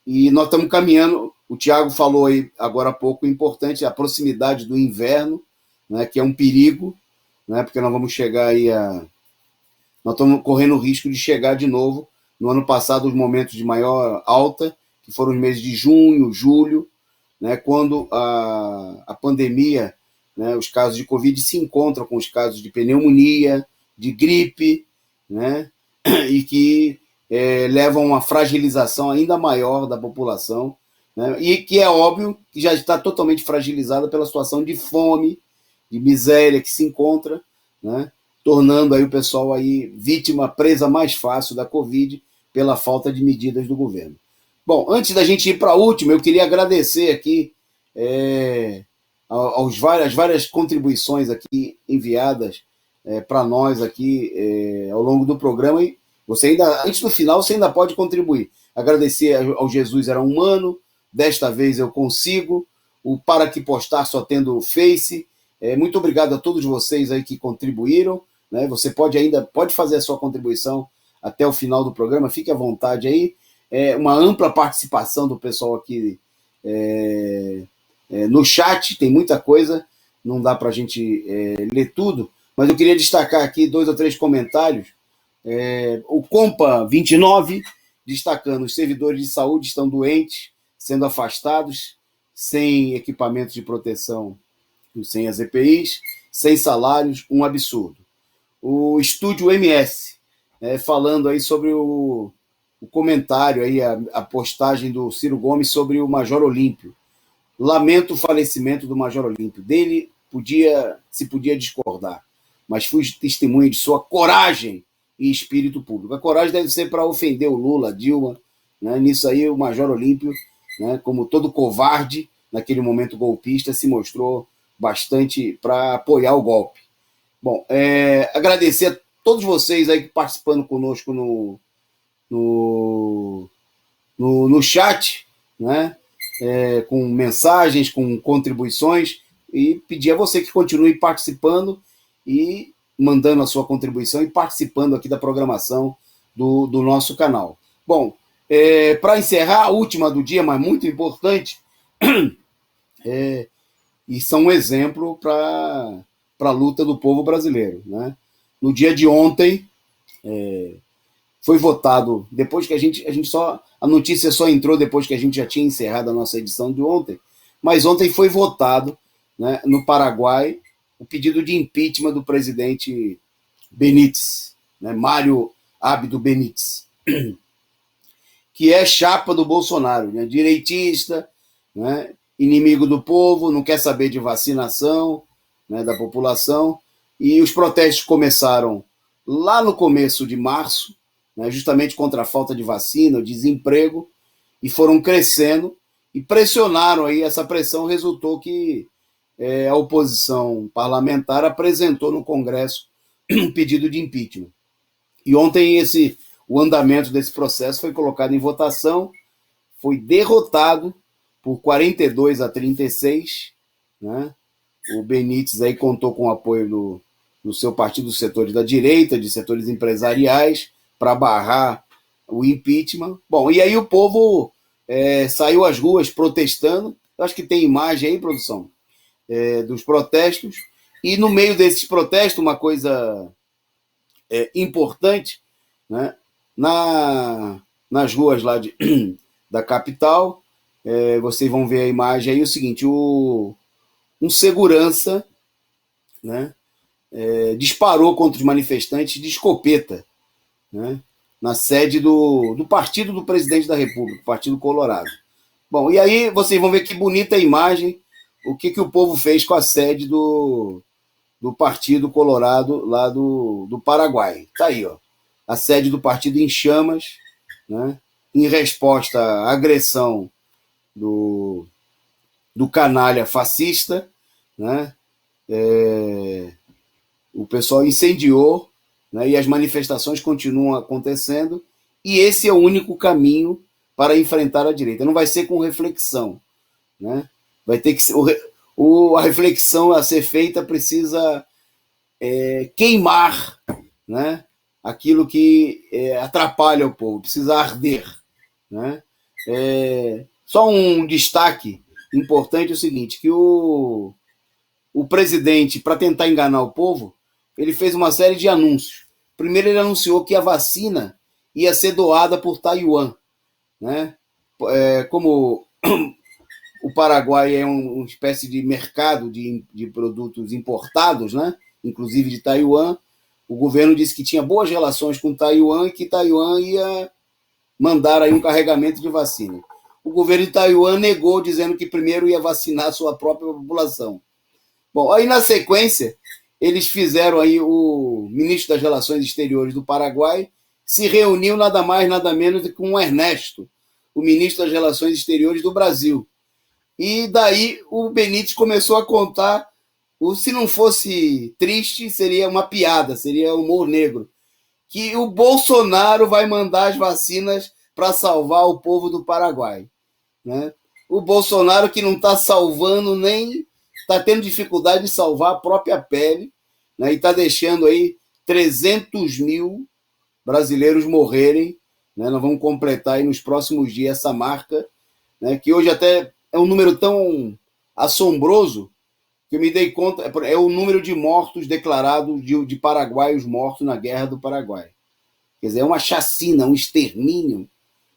E nós estamos caminhando. O Tiago falou aí agora há pouco, importante, a proximidade do inverno, né? Que é um perigo, né? Porque nós vamos chegar aí nós estamos correndo o risco de chegar de novo no ano passado os momentos de maior alta, que foram os meses de junho, julho, né? Quando a pandemia, né? Os casos de Covid se encontram com os casos de pneumonia, de gripe, né? E que levam a uma fragilização ainda maior da população, né? E que é óbvio que já está totalmente fragilizada pela situação de fome, de miséria que se encontra, né? Tornando aí o pessoal aí vítima, presa mais fácil da Covid pela falta de medidas do governo. Bom, antes da gente ir para a última, eu queria agradecer aqui as várias contribuições aqui enviadas para nós aqui ao longo do programa. E você ainda, antes do final, você ainda pode contribuir. Agradecer ao Jesus Era Humano, desta vez eu consigo, o Para Que Postar Só Tendo Face. Muito obrigado a todos vocês aí que contribuíram, né? Você pode fazer a sua contribuição até o final do programa, fique à vontade aí. Uma ampla participação do pessoal aqui no chat, tem muita coisa, não dá para a gente ler tudo, mas eu queria destacar aqui 2 ou 3 comentários. O Compa 29, destacando: os servidores de saúde estão doentes, sendo afastados, sem equipamentos de proteção, sem as EPIs, sem salários, um absurdo. O Estúdio MS, falando aí sobre o comentário, aí, a postagem do Ciro Gomes sobre o Major Olímpio. Lamento o falecimento do Major Olímpio. Dele se podia discordar, mas fui testemunha de sua coragem e espírito público. A coragem deve ser para ofender o Lula, a Dilma, né? Nisso aí o Major Olímpio, né, como todo covarde, naquele momento golpista, se mostrou bastante para apoiar o golpe. Bom, agradecer a todos vocês aí participando conosco no chat, né? Com mensagens, com contribuições, e pedir a você que continue participando e mandando a sua contribuição e participando aqui da programação do nosso canal. Bom, para encerrar, a última do dia, mas muito importante, e são um exemplo para a luta do povo brasileiro, né? No dia de ontem, foi votado, depois que a notícia só entrou depois que a gente já tinha encerrado a nossa edição de ontem, mas ontem foi votado, né, no Paraguai, o pedido de impeachment do presidente Benítez, né, Mário Abdo Benítez, que é chapa do Bolsonaro, né, direitista, né, inimigo do povo, não quer saber de vacinação, né, da população. E os protestos começaram lá no começo de março, né, justamente contra a falta de vacina, o desemprego, e foram crescendo e pressionaram aí. Essa pressão resultou que a oposição parlamentar apresentou no Congresso um pedido de impeachment. E ontem o andamento desse processo foi colocado em votação, foi derrotado por 42-36, né? O Benítez aí contou com o apoio do seu partido, dos setores da direita, de setores empresariais, para barrar o impeachment. Bom, e aí o povo saiu às ruas protestando. Eu acho que tem imagem aí, produção, dos protestos. E no meio desses protestos, uma coisa importante, né? Nas ruas lá da capital, vocês vão ver a imagem aí, o seguinte, um segurança, né, disparou contra os manifestantes de escopeta, né, na sede do partido do presidente da República, o Partido Colorado. Bom, e aí vocês vão ver que bonita a imagem, o que o povo fez com a sede do Partido Colorado lá do Paraguai. Tá aí, ó, a sede do partido em chamas, né, em resposta à agressão do canalha fascista, né? O pessoal incendiou, né? E as manifestações continuam acontecendo, e esse é o único caminho para enfrentar a direita. Não vai ser com reflexão, né? Vai ter que ser, a reflexão a ser feita precisa queimar, né? Aquilo que atrapalha o povo, precisa arder, né? Só um destaque importante é o seguinte, que o presidente, para tentar enganar o povo, ele fez uma série de anúncios. Primeiro ele anunciou que a vacina ia ser doada por Taiwan, né? Como o Paraguai é uma espécie de mercado de produtos importados, né? Inclusive de Taiwan, o governo disse que tinha boas relações com Taiwan e que Taiwan ia mandar aí um carregamento de vacina. O governo de Taiwan negou, dizendo que primeiro ia vacinar a sua própria população. Bom, aí na sequência, eles fizeram aí, o ministro das Relações Exteriores do Paraguai se reuniu nada mais, nada menos do que com o Ernesto, o ministro das Relações Exteriores do Brasil. E daí o Benítez começou a contar, se não fosse triste, seria uma piada, seria humor negro, que o Bolsonaro vai mandar as vacinas para salvar o povo do Paraguai, né? O Bolsonaro que não está salvando nem... está tendo dificuldade de salvar a própria pele, né? E está deixando aí 300 mil brasileiros morrerem, né? Nós vamos completar aí nos próximos dias essa marca, né? Que hoje até é um número tão assombroso que eu me dei conta, é o número de mortos declarados de paraguaios mortos na Guerra do Paraguai. Quer dizer, é uma chacina, um extermínio,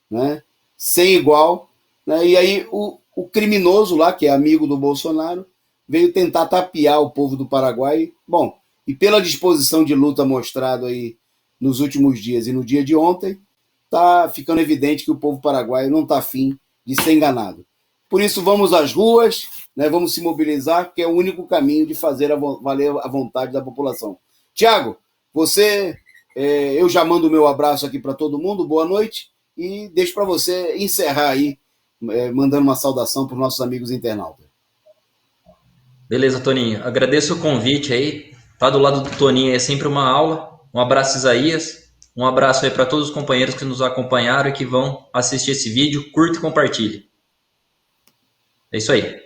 né? Sem igual, né? E aí o criminoso lá, que é amigo do Bolsonaro, veio tentar tapear o povo do Paraguai. Bom, e pela disposição de luta mostrada aí nos últimos dias e no dia de ontem, está ficando evidente que o povo paraguaio não está afim de ser enganado. Por isso, vamos às ruas, né, vamos se mobilizar, que é o único caminho de fazer valer a vontade da população. Tiago, você, eu já mando o meu abraço aqui para todo mundo, boa noite, e deixo para você encerrar aí, mandando uma saudação para os nossos amigos internautas. Beleza, Toninho. Agradeço o convite aí. Tá do lado do Toninho é sempre uma aula. Um abraço, Isaías. Um abraço aí para todos os companheiros que nos acompanharam e que vão assistir esse vídeo. Curta e compartilhe. É isso aí.